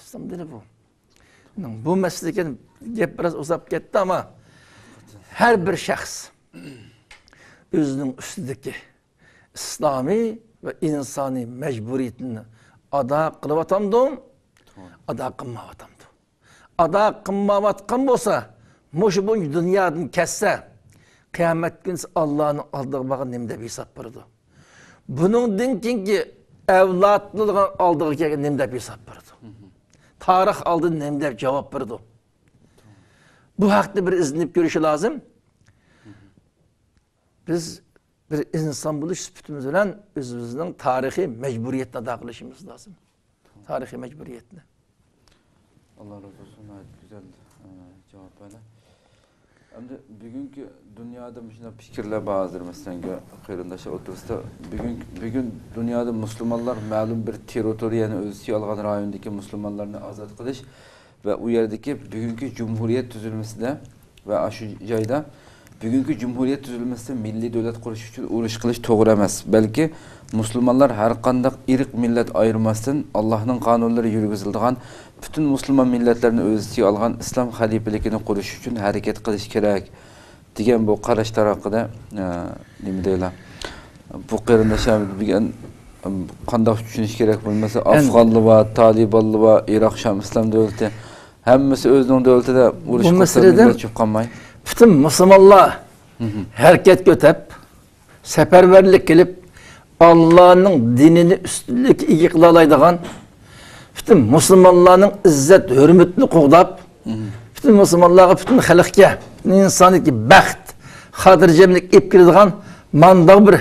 İslam dini bu. Bu meselede gep biraz uzap gitti ama her bir şahs özünün üstündeki İslami ve insani mecburiyetini ada kılıp atamdım, ada kılmavatımdı. Ada kılmavatkan olsa, muşu bu dünyadan kesse, kıyamet günü Allah'ın aldığı bakın nemde bir hesap vardı. Bunun dinkinki evlatlılığın aldığı ki nemde bir hesap vardı. Tarih aldı nemde cevap vardı. Bu hakta bir izinleyip görüşü lazım. Biz bir insan buluş süpütümüz olan özümüzün tarihi mecburiyetine da kılışımız lazım. Tarihi mecburiyetine. Allah razı olsun. Güzel cevap böyle. Hem de bugünkü dünyada şuna fikirler bazıdır mesela kıyırındaşı otursa bugün dünyada Müslümanlar malum bir teritoriyani özü algan rayondaki Müslümanlarını azat kılış ve o yerdeki bugünkü cumhuriyet düzülmesinde ve şu jayda bugünkü cumhuriyet düzülmesinde milli devlet kuruluş için uğraş kılış doğru emas. Belki Müslümanlar her kandak irq millet ayırmasın Allah'ın kanunları yürgüzüldüğün bütün Müslüman milletlerini özü algan İslam halifelikini kuruş için hareket kılış gerek. Diyen bu qarashlar haqida nima deylar? Bu qarindoshlar degan qanday tushunish kerak bo'lmasa Afg'onlar va Talibanlar va Iroq Sham islom davlati hammasi o'zining davlatida urush qilsa chiqqanmay. Bütün Müslümanlar hareket götüp seferberlik gelip Allah'ın dinini üstünlük yıkılalaydıgan bütün Müslümanların izzet hürmetini qoğdap bütün Müslümanlara, bütün halkga, bütün insanlıkki baxt, hadircemlik ip kirdigan manda bir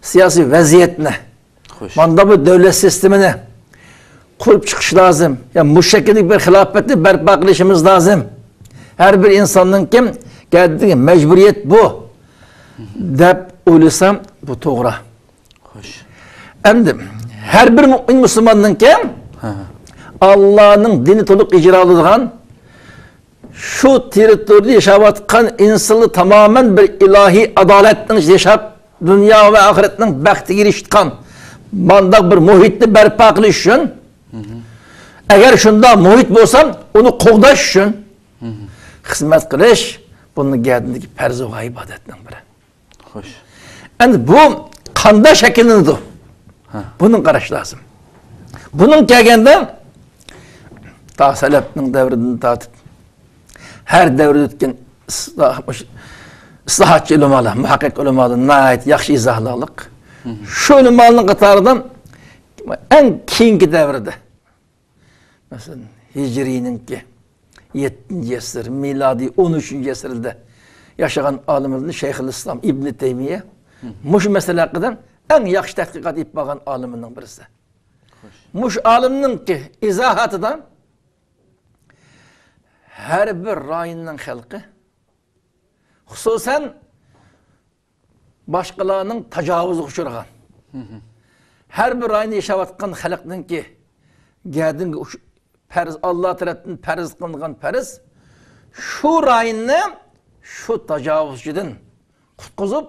siyasi vaziyetine, manda bir devlet sistemini kurup çıkış lazım. Yani bu şekilde bir hilafeti berpa kılışımız lazım. Her bir insanın kim geldiği mecburiyet bu. Dep uylusam bu doğru. Hoş. Hem her bir mümin Müslümanın kim Allah'ın dini toluk icralıdığın şu teritoride yaşavatkan insanı tamamen bir ilahi adaletten yaşap dünya ve ahiretten baxti giriştkan mandak bir muhitni berpa kılış için eğer şunda muhit bolsam onu qoğdaş için hizmet kılış bunun geldiğindeki perzoğa ibadetinin biri. Hoş. Yani bu kanda şekillendi. Bunun qaraş lazım. Bunun gelgende ta selefinin devrinden tatip her devre ötken islahatçı ulemalar, muhakkik ulemalar nayet yaxşı izahlalık. Şu ulemanın qatarından en keyingi devrede mesela Hicri'ninki 7. asır, miladi 13. asırda yaşayan alimimizin Şeyhülislam İbn Teymiye muş mesele hakkında en yaxşı tədqiqat etib bağan aliminin birisi. Muş aliminin ki izahatıdan her bir rayının halkı hususen başkalarının tecavüzü uçurgan. Her bir rayını yaşavatkan halkının ki geldiğin periz Allah tarafından periz kılıngan periz şu rayını şu tecavüzcüden kutkuzup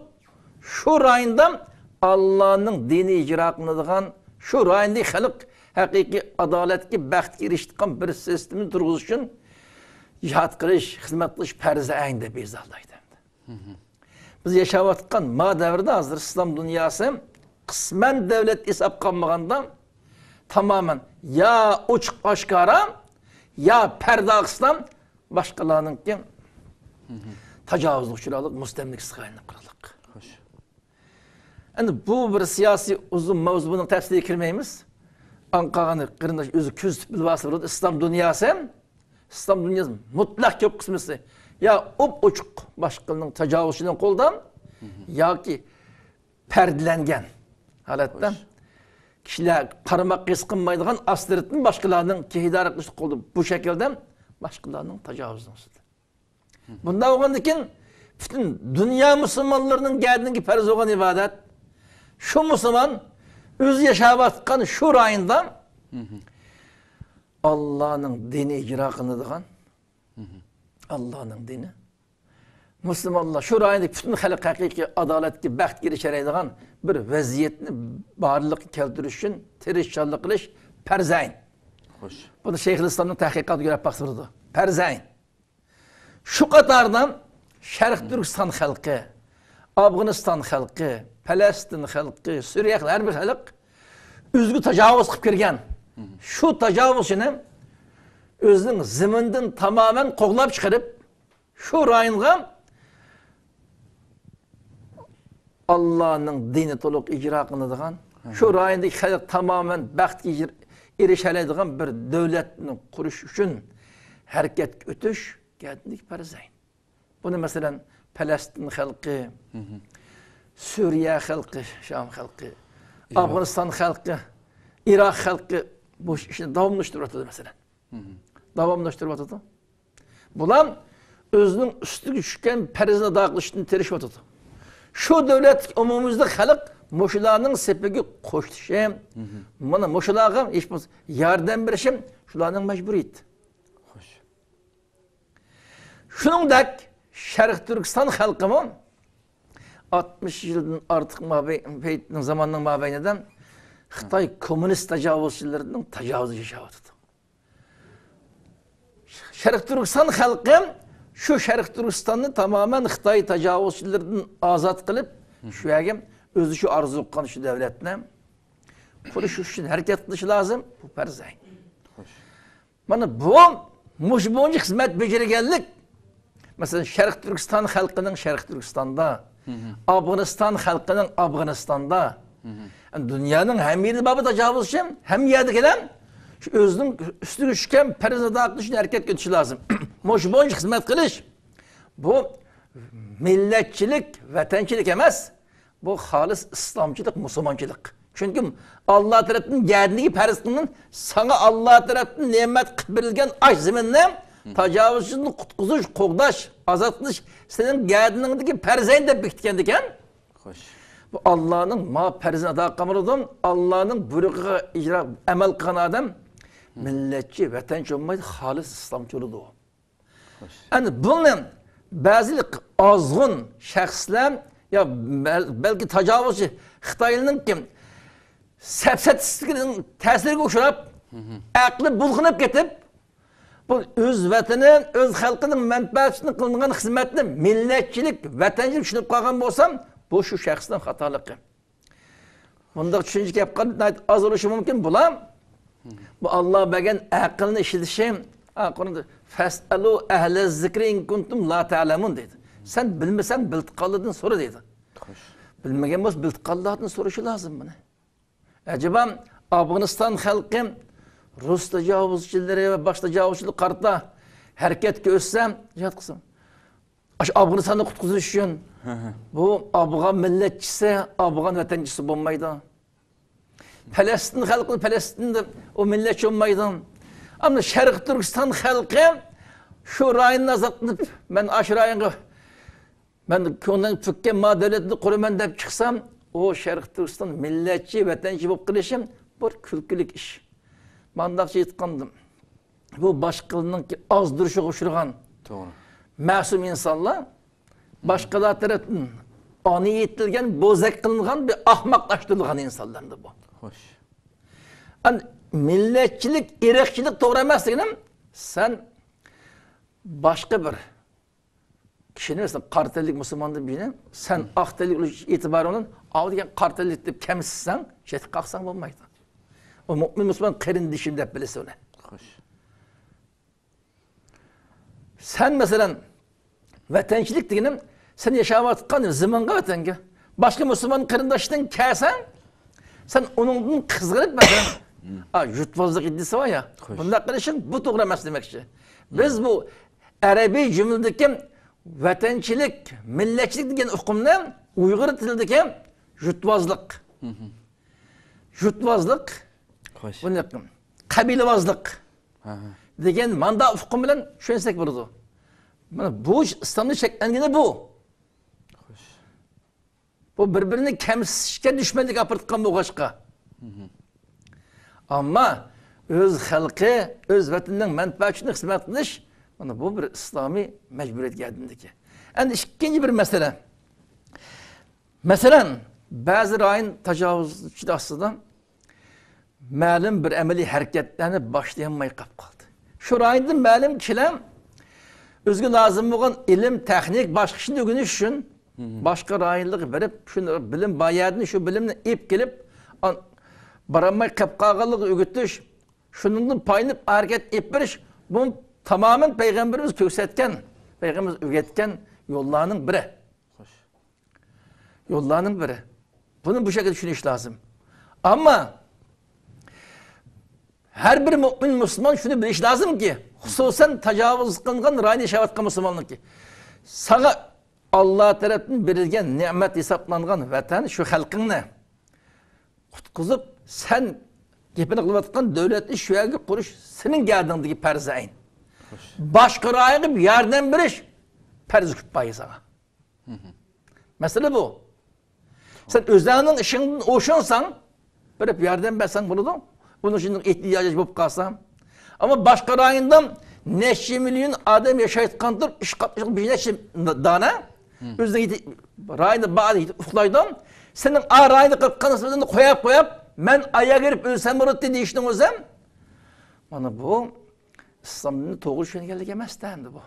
şu rayından Allah'ın dini icra kılıngan şu rayındaki halk hakiki adaletki baxt giriştiğin bir sistemi turğuz için cihat kılış, hizmet kılış perize ayında bir izahlaydı. Biz yaşavatkan ma devrde hazır İslam dünyası kısmen devlet isap kalmağında tamamen ya uç aşkara ya perde İslam başkalarının ki tecavüzlük şuralık, müstemlik sıkayını kırılık. Yani bu bir siyasi uzun mevzubunun tefsirine girmeyimiz. Ankara'nın kırında özü küz bilvası var. İslam dünyası mutlak yok kısmısı. Ya uçuk başkalarının tecavüzünden koldan ya ki perdelengen haletten kişiler karımak kıskınmaydıgan asliyetin başkalarının ki hidayet kılışı koldu. Bu şekilde başkalarının tecavüzünden. Bunda oğandıkin bütün dünya Müslümanlarının geldiğindeki perz olan ibadet Şu Müslüman özü yaşayatkan şu rayında Allah'ın dini icra kılındıgan Allah'ın dini Müslümanlar şu rayında bütün halk hakiki adaletki baxt girişereydigan bir vaziyetni barlık keltirişin tirişçanlık kılış perzayn. Hoş. Bunu Şeyhülislam'ın tahkikatı göre baktırdı. Perzayn. Şu kadardan Şərq Türkistan halkı, Afganistan halkı, Palestin halkı, Suriye halkı, her bir halk özgü tecavüz kılıp kirgen. Şu tecavüzünü özünün ziminden tamamen qoğlap çıkarıp şu rayınğa Allah'ın dini toluk icra kılındıgan, şu rayındaki halk tamamen baxt erişelediğin bir devletini kuruş için hareket ötüş geldik perzayn. Bunu mesela Palestin halkı, Suriye halkı, Şam halkı, Afganistan halkı, Irak halkı bu işini davamlaştırıyordu mesela. Davamlaştırıyordu. Bulan özünün üstü düşken perizine dağılışını terişiyordu. Şu devlet umumumuzda halk Moşularının sepegi koştuşum. Bana moşularga hiç yardım berişim, şularning mecburiyeti. Hoş. Şuningdek Şərq Türkistan halkımın 60 yıldan artık zamanның mabeyninden Xitay komünist tecavüzçilerinin tecavüzü yaşadı. Şərq Türkistan halkı şu Şərq Türkistan'ı tamamen Xitay tecavüzçilerinin azat kılıp şu yagim özü şu arzu etken şu devletine kuruş için hareket kılışı lazım. Bu perzayn. Bana bu muşbuncu hizmet becerigenlik. Mesela Şərq Türkistan halkının Şərq Türkistan'da, Afganistan halkının Afganistan'da, yani dünyanın hem yeri babı tecavüzçi hem yerde gelen şu özünün üstü düşken perzayn dağıtlı için hareket kılışı lazım. Muşbuncu hizmet kılış. Bu milletçilik, vatançilik emez. Bu halis İslamcılık, Müslümancılık. Çünkü Allah tarafından geldiği peristinin sana Allah tarafından nimet verilgen aç zeminle tecavüzcünün kutkuzuş, koğdaş, azatlış senin geldiğindeki perzayn de bitkendiken Hoş. bu Allah'ın ma perzine daha kamarıdan Allah'ın buyruğuna icra emel kılan adam milletçi, vatançı olmaydı, halis İslamcı oldu. Yani bunun bazı azgın şəxslər ya belki tecavüzçi Xitaylı'nın kim sepsetsizliğinin tesirine uçurap aklı bulğunup getip bu öz vatanı, öz halkının menfaatini kılınan hizmetini milletçilik, vatançılık düşünüp kalgan bolsam bu şu şəxsinin hatalıqı. Bunda üçüncü yapkan az oluşu mümkün bulam. Bu Allah bergen aklını işitişim. Fes'elu ehle zikri in kuntum la ta'lemun dedi. Sen bilmesen biltiqallıdın soru dedi. Bilmegen boz biltiqallıdın soruşu lazım bana. Acaba Afganistan halkı Rus tecavüzçileri ve baş tecavüzçilik kartta hareket görsem yatkısın. Afganistan'da kutkuzuş için bu Afgan milletçisi, Afgan vatançısı olmaydı. Palestin halkı, Palestin'de o milletçi olmaydı. Ama Şərq Türkistan halkı şu rayını azaltınıp ben aşırı ben ondan tükken ma devletini kurumen deyip çıksam o Şərq Türkistan milletçi, vatançı bulup kılışım bir külkülük iş. Mandakçı yetkandım. Bu başkalarının az duruşu koşurgan masum insanlar başkalar tarafından ani yetilgen, bozak kılıngan bir ahmaklaştırılgan insanlardı bu. Hoş. Yani milletçilik, irekçilik doğru emezsin. Sen başka bir kişinin mesela kartellik Müslümanlığı birine sen ahtellik itibarı onun av diyen kartellik deyip kemsizsen şeytik kalksan olmaydı. O mümin Müslüman kırın dişimde hep bilirse öyle. Hoş. Sen mesela vatançilik diyelim sen yaşavatkan zamanға vatange. Başka Müslüman kırındaştan kelsen sen onun kızgınıp mesela yutvazlık iddiası var ya. Bunlar karışın bu doğru emas demekçi. Biz bu Arabi cümledeki vatançilik, milletçilik degen hükümden Uygur tilideki yutvazlık. Yutvazlık, kabilevazlık degen manda hüküm bilen şöyle buldu. Bu İslam'ın şeklendiği bu. Bu birbirini kemsişken düşmanlık apırtkan bu kaşka. Ama öz halkı, öz vatanının menfaatini hizmet kılış, bu bir İslami mecburiyet geldiğindeki. Yani ikinci bir mesele. Mesela bazı rayın tecavüzçü aslında malum bir emeli hareketlerini başlayamayı kaldı. Şu rayında malum kişiler özgü lazım olan ilim, teknik, başka işini öğreniş için başka rayınlık verip şunu bilim bayadını şu bilimle ip gelip baranmay kapkağalık öğütüş, şunun payınıp hareket etmiş, bunu tamamen Peygamberimiz köksetken, Peygamberimiz öğretken yollarının biri. Yollarının biri. Bunu bu şekilde düşünüş lazım. Ama her bir mümin Müslüman şunu biliş lazım ki, hususen tecavüz kılınan, rayını yaşavatkan Müslümanlık ki, sana Allah tarafından verilgen nimet hesaplangan vatan şu halkını kutkuzup sen gepini kılıvatkan devletli şu yergi kuruş senin gerdindeki perzayin. Başka rayını yardım veriş perz kütbayı sana. Mesele bu. Sen özlerinin ışığından oşunsan böyle bir yardım versen bunu da bunun için ihtiyacı bulup kalsam. Ama başka rayından neşe milyon adam yaşayıtkandır iş kapmışlık bir neşe dana özüne rayını bağlı uflaydan senin a rayını kanısını koyup ben aya girip ölsem bunu dedi işin özem. Bana bu İslam'ın doğru şöyle geldik emez dendi bu.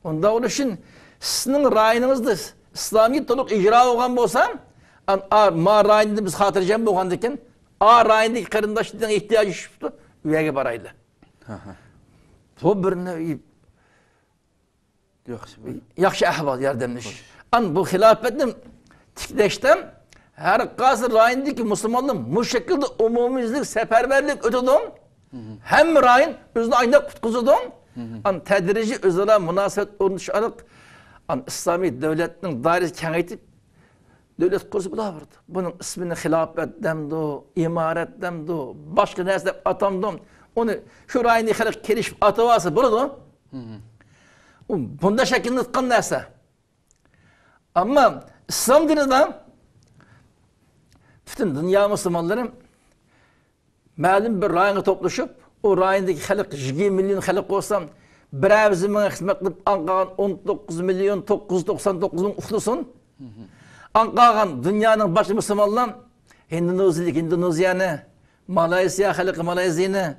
Onda onun için sizin rayınızda İslami toluk icra olan bolsa ma rayında biz hatırlayacağım bu oğandaki a rayındaki karındaşlıktan ihtiyacı çıktı üyege baraydı. Bu birine yaxşı ahval yardımmış. An bu hilafetin tikleşten her kasır rayındaki Müslümanlığın bu şekilde umumizlik, seferberlik ötüdüm. Hem rayın özünü aynı kutkuzudum. An tedrici özüne münasebet oluşarak an İslami devletinin dairesi kengaytip devlet kursu bula vardı. Bunun ismini hilafet demdi, imaret demdi, başka nesle atamdım. Onu şu rayını halk kelişip atıvası buldu. Bunda şeklinde tutkan neyse. Ama İslam dininden bütün dünya Müslümanları malum bir rayına toplaşıp o rayındaki halk 20 milyon halk olsam bir evzimine hizmet edip anqağın 19 milyon 999'un uflusun. Anqağın dünyanın başı Müslümanlar Hindonezya'nı, Malezya halkı Malezya'nı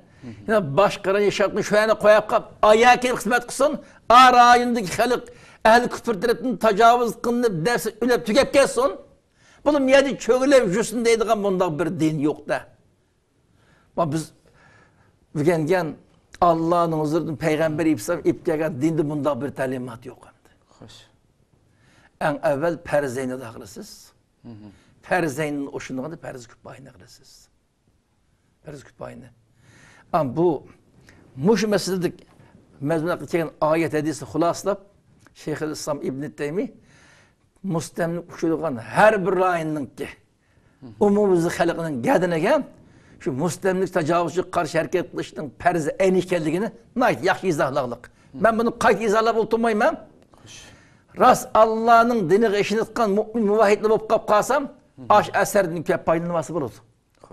başkalarına yaşatını şu yana koyup kap ayağa kelip hizmet kılsın. A rayındaki halk ehli küfür tarafından tecavüz kılınıp dersi ülep tükep gelsin. Bunun miyadi çöğülev jüsün deydiğen bunda bir din yok da. Ama biz bilgen Allah'ın huzurunun peygamberi iptiyagan dinde bunda bir talimat yok. En evvel perzeyni dağılısız. Perzeynin oşunluğunda perz kütbayını dağılısız. Perz kütbayını. Ama bu muş meseledik mezmunaklı çeken ayet hadisi hulasılap Şeyhülislam İbn-i Teymi mustemlik uçuluğun her bir rayının ki umumuzun halkının gedine gel şu mustemlik tecavüzcü karşı hareket kılışının perzi en ihkelliğini nait yaxşı izahlağılık. Ben bunu kayıt izahla bultunmayım. Ras Allah'ın dini eşini tutkan mümin muvahhidli bulup kapkasam aş eserinin köp paylanması bulur.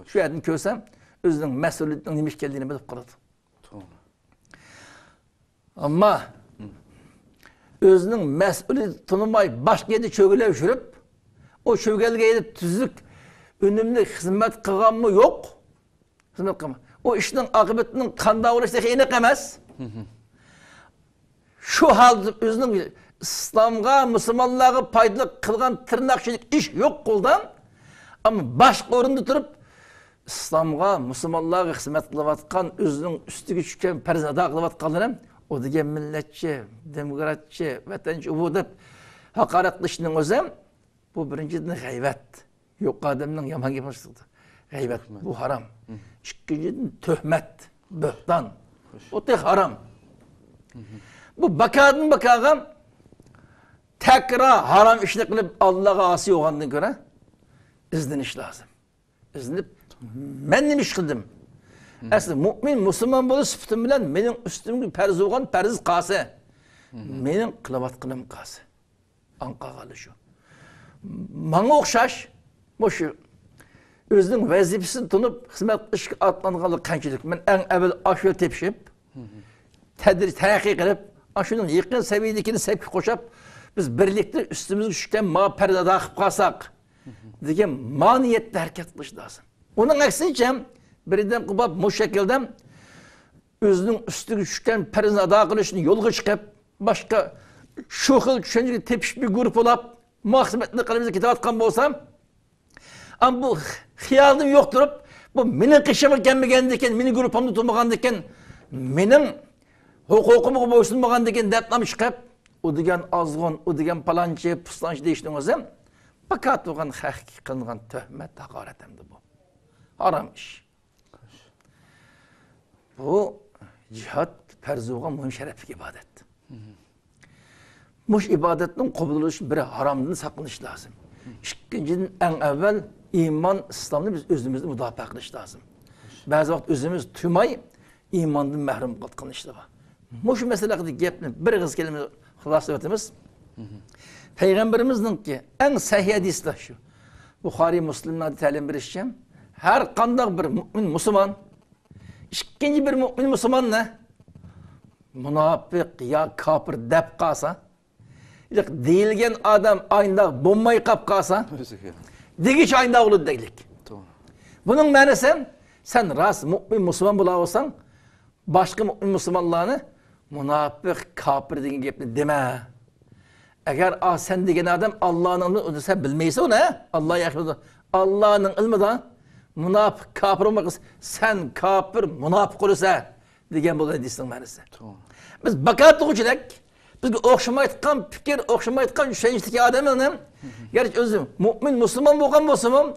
Şu yerini köysem özünün mesuliyetinin neymiş geldiğini bilip kaladı. Ama özünün mesuliyeti tanımay başka yerde çögüle üşürüp o çögülge edip tüzlük önümlü hizmet kılgan mı yok. Hizmet kılgan. O işin akıbetinin kanda uğraştaki inek emez. Şu halde özünün İslam'a, Müslümanlığa paydalı kılgan tırnakçılık iş yok koldan. Ama başka orunda durup İslam'a, Müslümanlığa hizmet kılıvatkan özünün üstü küçükken perzada kılıvatkanlarım o degen milletçi, demokratçı, vatançı ubudip hakaretlişinin özüm bu birinciden gaybet. Yok adamın yaman yapmıştı. Gaybet bu haram. İkinciden töhmet, böhtan. O tek haram. Bu bakağın tekrar haram işini kılıp Allah'a asi olandan göre izdiniş lazım. İzdinip ben demiş kıldım. Aslında mümin, Müslüman bolu sıfatım bilen benim üstümün perzi olan perziz kası. Benim kılavat kılım kası. Anqağalı şu. Manga okşaş, boşu özünün vazifesini tutup hizmet kılışık atlanğanlık kançılık. Ben en evvel aşağı tepişip, terakki kılıp, aşının yakın seviyedekini sevki koşup, biz birlikte üstümüzü düşükten ma perdada akıp kalsak, degan ma niyette hareket kılış lazım. Onun aksince birden kıbap bu şekilde özünün üstü düşükten perdada kılışını yolga çıkıp, başka şu xil düşünceli tepişip bir grup olup, mahsimetini kalbimize kitap atkan bolsam, ama bu hiyalım yok durup, bu menin kışımı gelmegendeken, menin grupamda tutmagandeken, menin hukukumu boysunmagandeken deplam çıkıp, o degen azgın, o degen palançı, pustançı deyiştiğinizde, fakat oğan hakiki kılıngan töhmet, hakaret hem de bu. Haram iş. Bu cihat perzuğa mühim şerefli ibadet. Muş ibadetin kabul için biri haramdan saklanış lazım. İkinciden en evvel iman, İslam'da biz özümüzü müdafaa kılış lazım. Bazı vakit özümüz tümay imandan mehrum kılış lazım. Muş meselekde gepni bir kız kelime hılas etimiz. Peygamberimizin ki en sahih hadisler şu. Bukhari Müslim'de talim birişeceğim. Her kandak bir mümin Müslüman, ikinci bir mümin Müslüman ne? Münafık ya kafir dep kalsa, deyilgen adam ayında bombayı kap kalsa, degiç ayında olur deylik. Bunun manası sen rast mümin Müslüman bula olsan, başka mümin Müslümanlarını münafık kafir degen gepni deme. Eğer sen degen adam Allah'ın ilmini sen bilmeyse o ne? Allah yakışmadı. Allah'ın ilmi de münafık kafir olmak sen kafir münafık olursa degen bu hadisinin manası. Biz bakat okuçulak, biz okşamaytkan fikir, okşamaytkan düşüncedeki adamın gerçi özüm mümin Müslüman bolgan bolsam,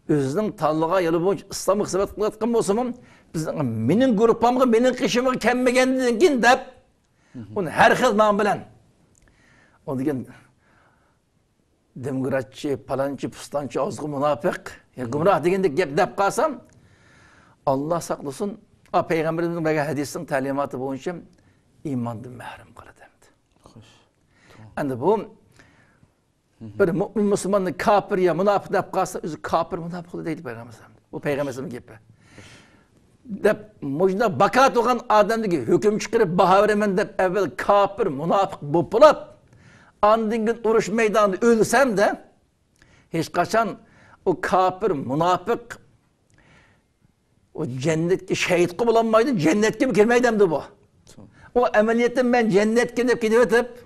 özünün tanlığa yolu boyunca İslam'ı hizmet kılayotgan bolsam, biz menin grupamga, menin kişimga kelmegenden keyin dep, onu her xil nam bilen, o degen demokratçı, palançı, pustançı, azgın, münafık, gumrah degendek gep dep kalsam, Allah saklasın, Peygamberimizin belki hadisinin talimatı boyunca imandan mehrum kılıdı. Yani bu bir mümin Müslümanın kafir ya münafık dep kalsa, özü kafir münafık değil Peygamberimizin. Bu Peygamberimizin gibi. Dep mujda bakat olan adamdaki hüküm çıkarıp baha veremen dep evvel kafir münafık bopulap andingin uruş meydanında ölsem de hiç kaçan o kafir münafık o cennetki şehit bulanmaydı, cennetke bir girmeydemdi bu. O emeliyetten ben cennetke deyip gidip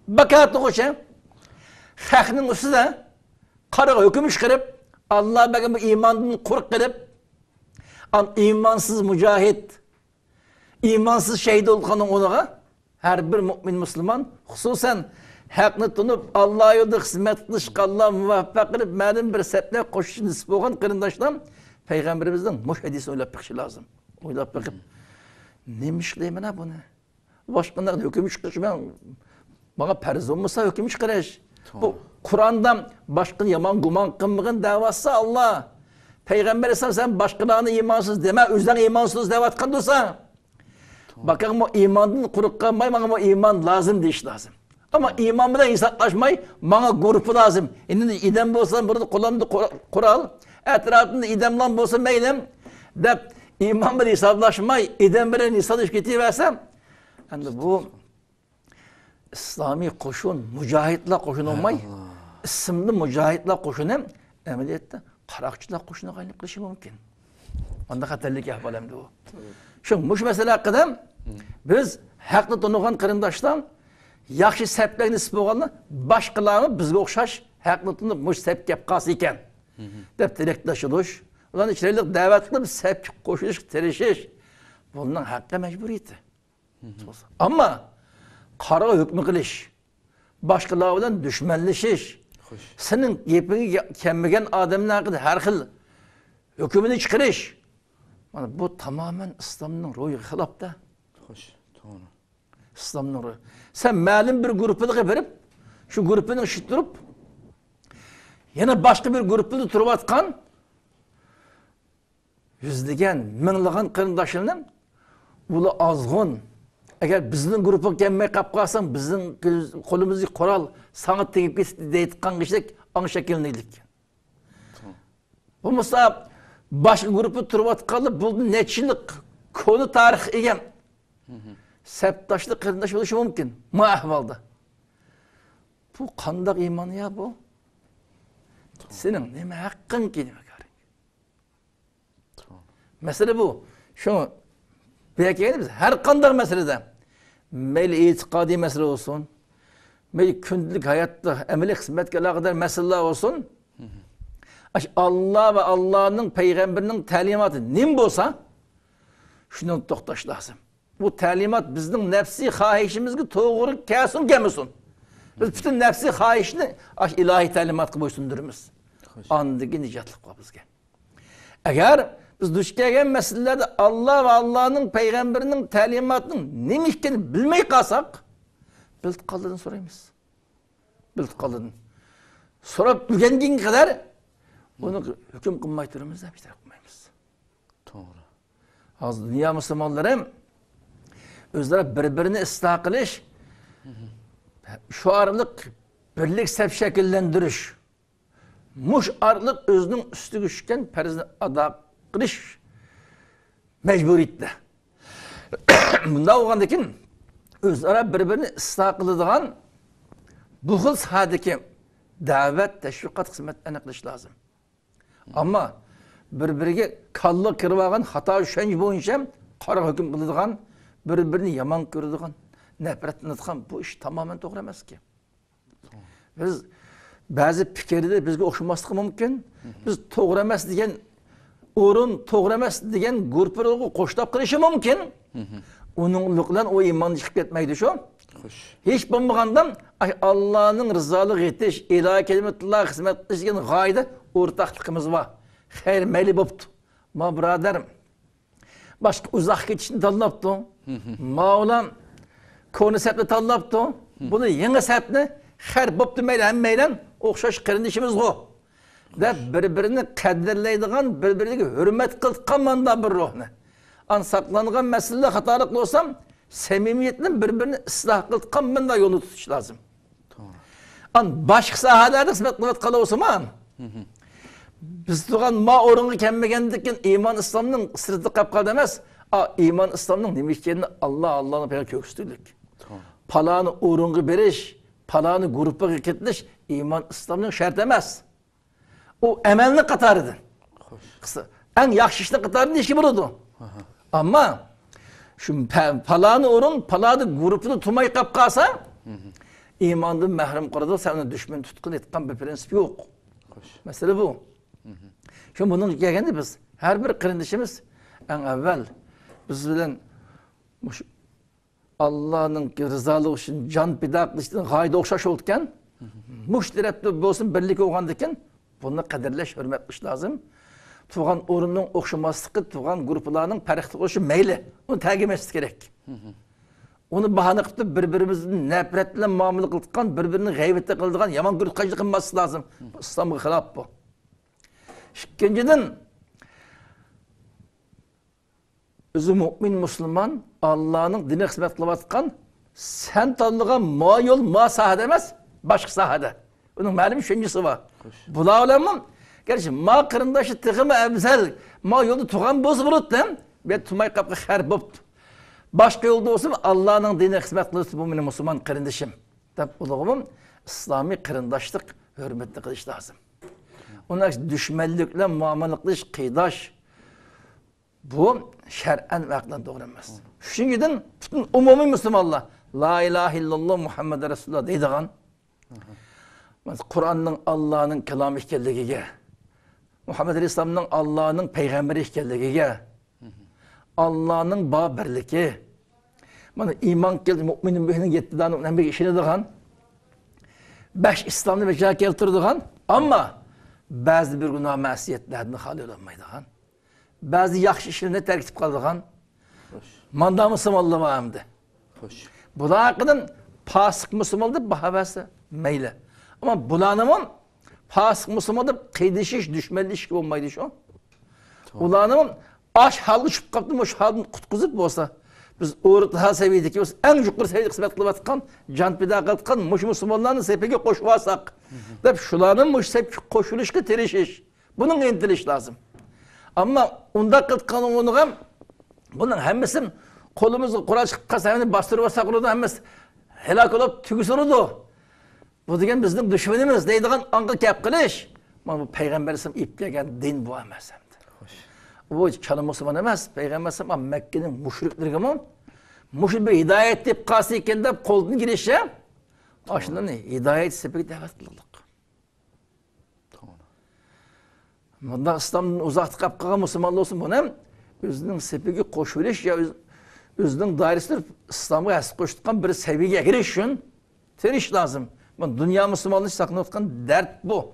bakatlı koşa hakının üstüne karıga hüküm çıkarıp Allah bakın bu imanını kuruk kılıp imansız mücahit, imansız şehit olkanın onağa her bir mümin Müslüman hususen hakkını tutup Allah'a yolda hizmet kılış, Allah'a muvaffak kılıp məlum bir seple koşuşun nisip olan kırındaştan Peygamberimizden muş hadisini oylap bakışı lazım. Oylap bakıp neymiş deyim ha bunu? Başkanlar hüküm çıkış ben bana perz olmasa hüküm çıkarış. Bu Kur'an'dan başkın yaman guman kılmığın davası Allah. Peygamber sen başkalarına imansız deme, özden imansız devat kandırsa. Bakalım o imanın kuruk kalmay, bana o iman lazım deyiş lazım. Ama iman bilen insatlaşmay, bana grupu lazım. Şimdi idem bolsa burada kullandı kural, etrafında idemlan bolsa meylem, de iman bilen insatlaşmay, idem bilen insatış getiversem, yani bu İslami koşun, mücahitler koşun olmay, isimli mücahitler koşunu emeliyette karakçılar koşuna kaynaklı kılışı mümkün. Onda haterlik yapalımdı o. Şu mesele hakkında biz haklı tonuğan kırındaştan yaxşı sepler nisip oğanı başkalarını bizge okşaş haklı tonuğu muş sep kep kalsı iken. Dep direktlaşılış. Ulan içerilik davet kılıp sep koşuş, terişiş. Bundan hakkı mecburiyeti. Ama kara hükmü kılış, başkalarından düşmanlaşış, senin yepini kemmegen adamın hakkında her xil hükümünü çıkarış. Bu tamamen İslam'ın ruhu xilapta. İslam'ın ruhu. Sen məlum bir grupunu verip, şu grupunu şıttırıp, yine başka bir grupunu turup atkan, yüzlegen, minligen kırındaşının, ulu azgın, Eğer bizning gruppa kelmay qolib qolsang, bizning qo'limizga qurol sana tegib ketdi deyotgan kişilik ang shakllanaylik. Bo'lmasa boshqa gruppa turayotganlar bu nechilik konu tarix egan. Septaşlı qarindosh bo'lishi mumkin. Bu ahvolda. Bu qanday iymon ya bu? Sening nima haqqing ki nima kerak? Mesele bu. Şunu belki biz her qanday meselede meyli itiqadi mesele olsun, meyli gündelik hayatta emeli hizmetke alakadar meseleler olsun. Allah ve Allah'ın peygamberinin talimatı nim bolsa şundan to'xtash lazım. Bu talimat bizning nefsi xohishimizga to'g'ri kelsin kelmasin. Biz bütün nefsi xohishni ilahiy talimatga bo'ysunduramiz. Andagi nijotlik bor bizga. Agar biz duch kelgan masalalarda Allah ve Allah'ın peygamberinin talimatının nima ekanini bilmay qolsak, bilt qoldidan so'raymiz. Bilt qoldidan. So'rab bilganga qadar uni hukm qilmay turamiz, hech narsa qilmaymiz. To'g'ri. Hozir dunyo musulmonlari o'zlari bir-birini isloh qilish, shu orqali birlik saf shakllantirish, mush orqali o'zining ustiga tushgan farzni ado qilish majburiyatda. Bunda bo'lgandan keyin o'zlari bir-birini isloh qiladigan bu xil sohadagi da'vat, tashviqot xizmatlarini qilish lozim. Ammo bir-biriga kalla kirib olgan xato tushunch bo'yicha qora hukm qiladigan, bir-birini yomon ko'radigan, nafratlanadigan bu ish tamoman to'g'ri emas ki. Biz ba'zi fikrlar bizga o'xshamasligi mumkin. Biz to'g'ri emas degan o'rin, to'g'ri emas degan guruhlarga qo'shilib qilishi mumkin. Uning bilan o iymonni chiqib ketmaydi shu. Hech bo'lmaganda Allohning rizoligiga yetish, ilohiy kalimatulloh xizmat qilish degan g'oyada o'rtaqligimiz bor. Xayr, mayli bo'pti. Ma birodarim, başka uzak geçişini tanlaptı. Mağlam konu sepni tanlaptı. Bunu yeni sepni her boptu meylen meylen okşaş kardeşimiz o. De birbirini kaderleydiğen, birbirini hürmet kıldıkan manda bir ruhne. An saklanılan mesele hatalıklı olsam, samimiyetle birbirini ıslah kıldıkan manda yolu tutuş lazım. An başka sahalarda hizmet kılıp kalı olsam an. Biz tuğan ma orunu kemmegendikken iman İslam'ın sırtı kapkalı demez. İman İslam'ın demişkenini Allah'ın peygamber köküstülük. Palanı orunu beriş, palanı grupa ketiliş iman İslam'ın şart demez. O emelini katarıdır. En yakışıklı katarıdır işi burudu. Ama şu palanı orun, palanı grupunu tumayı kapkasa imandan mehrum kuradı, sen düşman tutkun etken bir prensip yok. Mesele bu. Şimdi bunun gelgende biz her bir kardeşimiz en evvel biz bilen Allah'ın rızalığı için can pida kılıştığın gayda okşaş olurken müşterekli olsun birlik olgandayken bunu kaderleş, hürmet kılış lazım. Tuğan orunun okşamaslığı, tuğan gruplarının perikli oluşu meyli. Onu takip etmesi gerek. Onu bahane kılıp birbirimizin nefretle muamele kıldıkan, birbirinin gaybette kıldıkan yaman gürültücü kılması lazım. İslam'a hilaf bu. İkinciden özü mümin Müslüman Allah'ın dine hizmet kılavatkan sen tanıdığın ma yol ma sahada demez başka sahada. Bunun malum şöncesi var. Bu da olamam. Gerçi ma kırındaşı tıkımı emsel ma yolu tuğan boz bulut dem ve tumay kapı her boptu. Başka yolda olsun Allah'ın dine hizmet kılası bu benim Müslüman kırındaşım. Tabi uluğumum İslami kırındaşlık hürmetli kılış lazım. Ona düşmanlıkla muamele kılış, kıydaş bu şer'en ve aklan doğru emez. Çünkü bütün umumi Müslümanlar La ilahe illallah Muhammed Resulullah deydiğen Kur'an'ın Allah'ın kelamı ihkelliğine Muhammed Aleyhisselam'ın Allah'ın peygamberi ihkelliğine Allah'ın babirliği iman geldi, müminin mühinin yettiğinin önemli işini deydiğen 5 İslam'ı beca keltirdiğen ama bazı bir günah masiyetlerden hali olamaydiğen, bazı yaxşı işlerine terk edip kaldığın, manda Müslümanlığı var hem de. Bu da hakkında pasık Müslümanlığı bahavası meyle. Ama bulanımın pasık Müslümanlığı kıydışış, düşmeliş gibi olmaydı şu. Bulanımın aş halgı çıkıp kaptım, o halgı kutkuzup olsa, biz orta seviyedeki en yukarı seviyede hizmet kılıp atkan, can pida kılkan, muş Müslümanların sepege koşuvasak, dep şuların muş sepege koşuluşka terişiş. Bunun intiliş lazım. Ama onda kılkan onu hem, bunun hemmesin kolumuzu kura çıkıp kasamını bastırıvasak onu da hemmesi helak olup tügüsünüdü. Bu degen bizning düşmanimiz deydigan аңгы kep qilish. Mana bu payg'ambarimiz iplegan din bu emas hamda. Bu chala musulmon emas, payg'ambarimiz Makkaning mushriklarga ham mushrik bir hidoyat deb qolsa ekan deb qo'ldan kelishi, ashundan hidoyat sepiga da'vat qildik. Bunda islomdan uzoqda qolib qolgan musulmonlar bo'lsin, buni ham o'zining sepiga qo'shilish yo o'zining doirasida islomga asl qo'shgan bir saviyaga kirish uchun tirish lozim. Dünya Müslümanlığı saklanırken dert bu.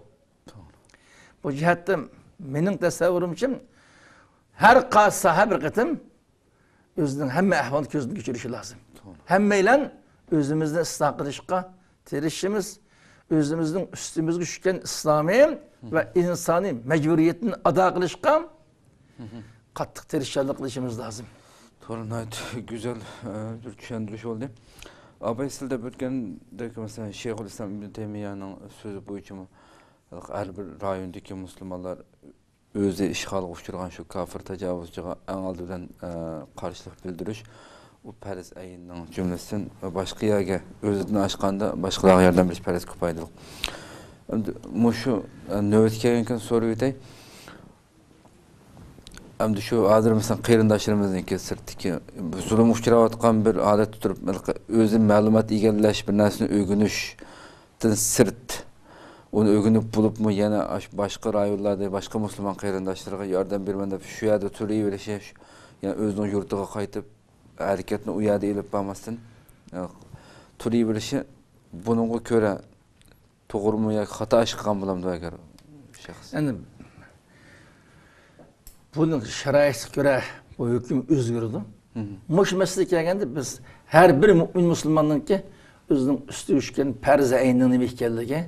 Bu cihatta benim tasavvurum için her saha bir kıtım özünün hemme ahval gözünü geçirişi lazım. Hemmeyle özümüzden ıslah kılışka tirişimiz, özümüzden üstümüzü düşken İslami ve insani mecburiyetini ada kılışka kattık tirişlerle kılışımız lazım. Doğru, güzel bir düşündürüş oldu. Abay sizde bütgендeki mesela Şeyhülislam İbn Teymiyye'nin sözü boyunca her bir rayondaki Müslümanlar özü işgal uçurgan şu kafir tecavüzcüge en aldıdan karşılık bildiriş o Paris ayının cümlesinden başka yerge özüdün aşkanda başka yerden bir Paris kupaydı. Muşu nöbetken soruyu da Hem şu hazır mesela kıyırındaşlarımızın sırttaki zulüm uçuravatkan bir adet tutup özün malumat egelleş bir nesini ögünüşten sırt onu ögünüp bulup mu yine başka rayonlarda başka Müslüman kıyırındaşlarına yardım vermende şu yerde türlü bir şey yani özünün yurtuğa kayıtıp hareketine uyarı edip bakmasın türlü bir şey bunun göre doğru mu ya hata çıkan bulamdı eğer şahs. Yani bunun şaraitine göre bu hüküm özgürdü. Muş mesele kelgende biz her bir mümin Müslümanın ki özünün üstü üçgen perze aynını bihkerligi,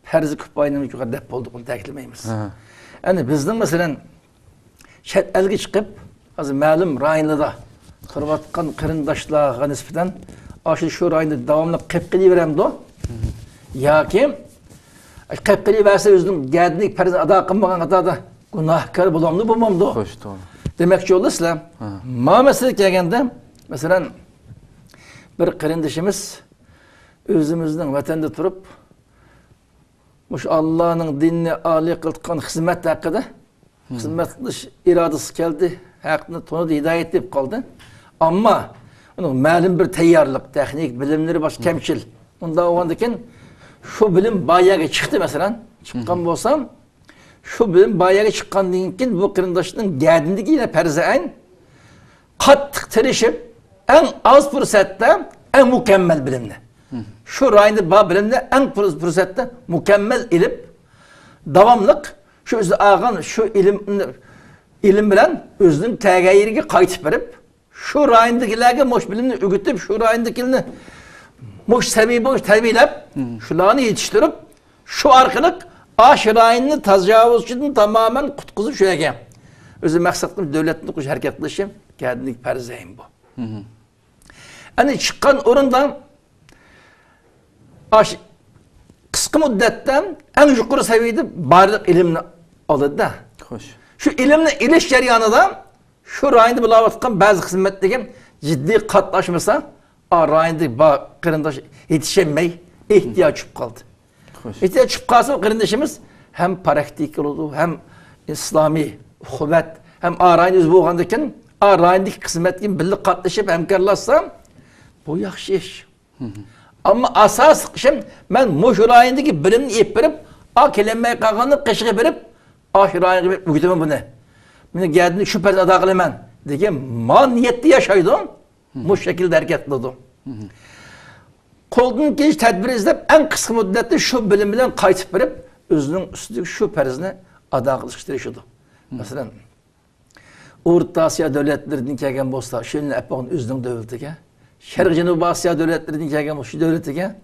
perze kupayını yukarı dep olduğunu teklemeyimiz. Yani bizden mesela şet elge çıkıp hazır malum rayonlarda kırvatkan kırındaşlarga nispeten aşı şu rayonda devamlı qepqili veremdi o. Ya ki qepqili verse özünün geldiğini perze ada kılmagan kadar günahkar bulamdı bulmamdı. Hoş doğru. Demekçi oldu İslam. Ma mesele kelgende mesela bir kırındışımız özümüzden vatanda turup muş Allah'ın dinini âli kıldıkan hizmet hakkında hizmet kılış iradesi geldi. Hakkında tonuda hidayet deyip kaldı. Ama onun malum bir teyyarlık, teknik, bilimleri baş kemçil. Onda oğandaki şu bilim bayağı çıktı mesela. Çıkan olsam şu bilim bayağı çıkan deyinken bu kırındaşının geldiğindeki yine perzeyn kattık tirişip en az fırsatta en mükemmel bilimle. Şu rayında bağ bilimle en fırsatta mükemmel ilim, devamlık şu özü ağan şu ilim bilen özünün tegayirigi kayıtıp verip şu rayındakilerge moş bilimini ügütüp şu rayındakilerini moş sebebi boş terbiyelep şularını yetiştirip şu arkalık aşırayını tecavüzcünün tamamen kutkuzu şöyle. Özü maksatım devletin kuş hareket kılışım, kendini perzeyim bu. Yani çıkan orundan kısa müddetten en yukarı seviyede barlık ilimini aldı da. Hoş. Şu ilimle iliş jaryanında şu rayında bulavatkan bazı hizmetlerden ciddi katlaşmasa rayında kırındaş yetişemey ihtiyaç kaldı. İhtiyaç çıkıp kalsa kırındaşımız hem praktik oldu hem İslami kuvvet hem arayınız boğandaki arayındaki kısmetkin birlik katlaşıp hemkarlaşsa bu yaxşı iş. Ama asas şimdi ben muşurayındaki bilimini ip verip kelimeye kalkanı kışığı verip şurayını verip ügütümü bunu. Bunu geldiğinde şüphesiz ada kılaman diye maniyetli yaşaydım. Bu şekilde hareketledim. Koldan geç tedbir izlep en kısa müddette şu bilim bilen kayıtıp verip özünün üstündeki şu perizini ada kılıştırışıdı. Mesela Orta Asya devletlerinin kelgen bolsa şöyle epağın özünün devletiga, Şarkı Cenubi Asya devletlerinin kelgen bolsa şu devletiga,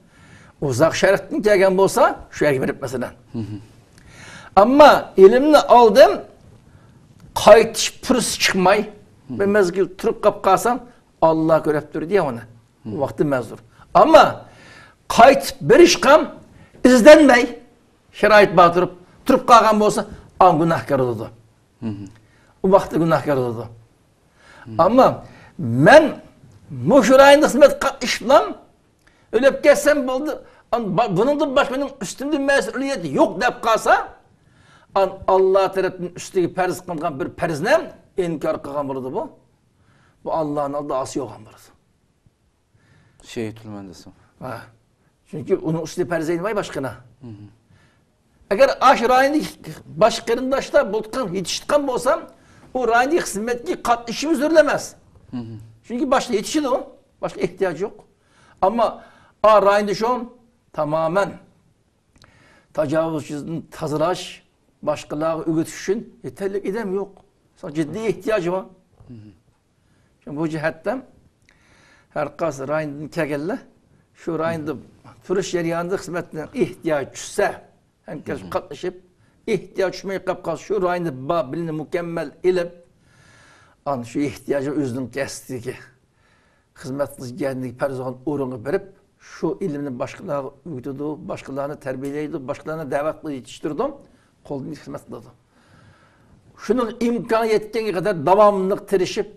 Uzak Şark'ın kelgen bolsa şu yerge verip mesela. Ama ilimni aldım, kayıtış pürüs çıkmay, ben mezgil turup kap kalsam, Allah görüptür diye onu. O vakti mezdur. Ama kayıt bir işkam izlenmey şerait batırıp turup kalgan olsa an günahkar oldu. O vakti günahkar oldu. Ama men muşurayın hizmet işlam ölüp gelsem oldu. Bunun da başkanın üstünde mesuliyeti yok deyip kalsa Allah tarafından üstüge perz kılgan bir perznem inkar kılgan buldu bu. Bu Allah'ın aldı ası yok buldu. Şehit olmandırsın. Çünkü onun üstüne perzeyin vay başkana. Eğer aş rayını başkarındaşta bulutkan yetiştirken olsam o rayını hizmetki kat işimiz örlemez. Çünkü başta yetişir o. Başka ihtiyacı yok. Ama rayında şu an tamamen tecavüzcünün tazılaş, başkalarına öğütüşün yeterli edem yok. Sonra ciddi ihtiyacı var. Şimdi bu cihetten her kas rayında kegelle şu rayında turuş yeryanında hizmetine ihtiyaç düşse herkes katlaşıp ihtiyaç düşmeyi kapkas şu rayında bilini mükemmel ilip an şu ihtiyacı özünün kestiği ki hizmetiniz kendini perzoğun uğrunu verip şu ilimini başkalarına uydudu, başkalarına terbiyeleydi, başkalarına davetli yetiştirdim, kolunu hizmet kıldı. Şunun imkanı yetkeni kadar devamlılık tirişip,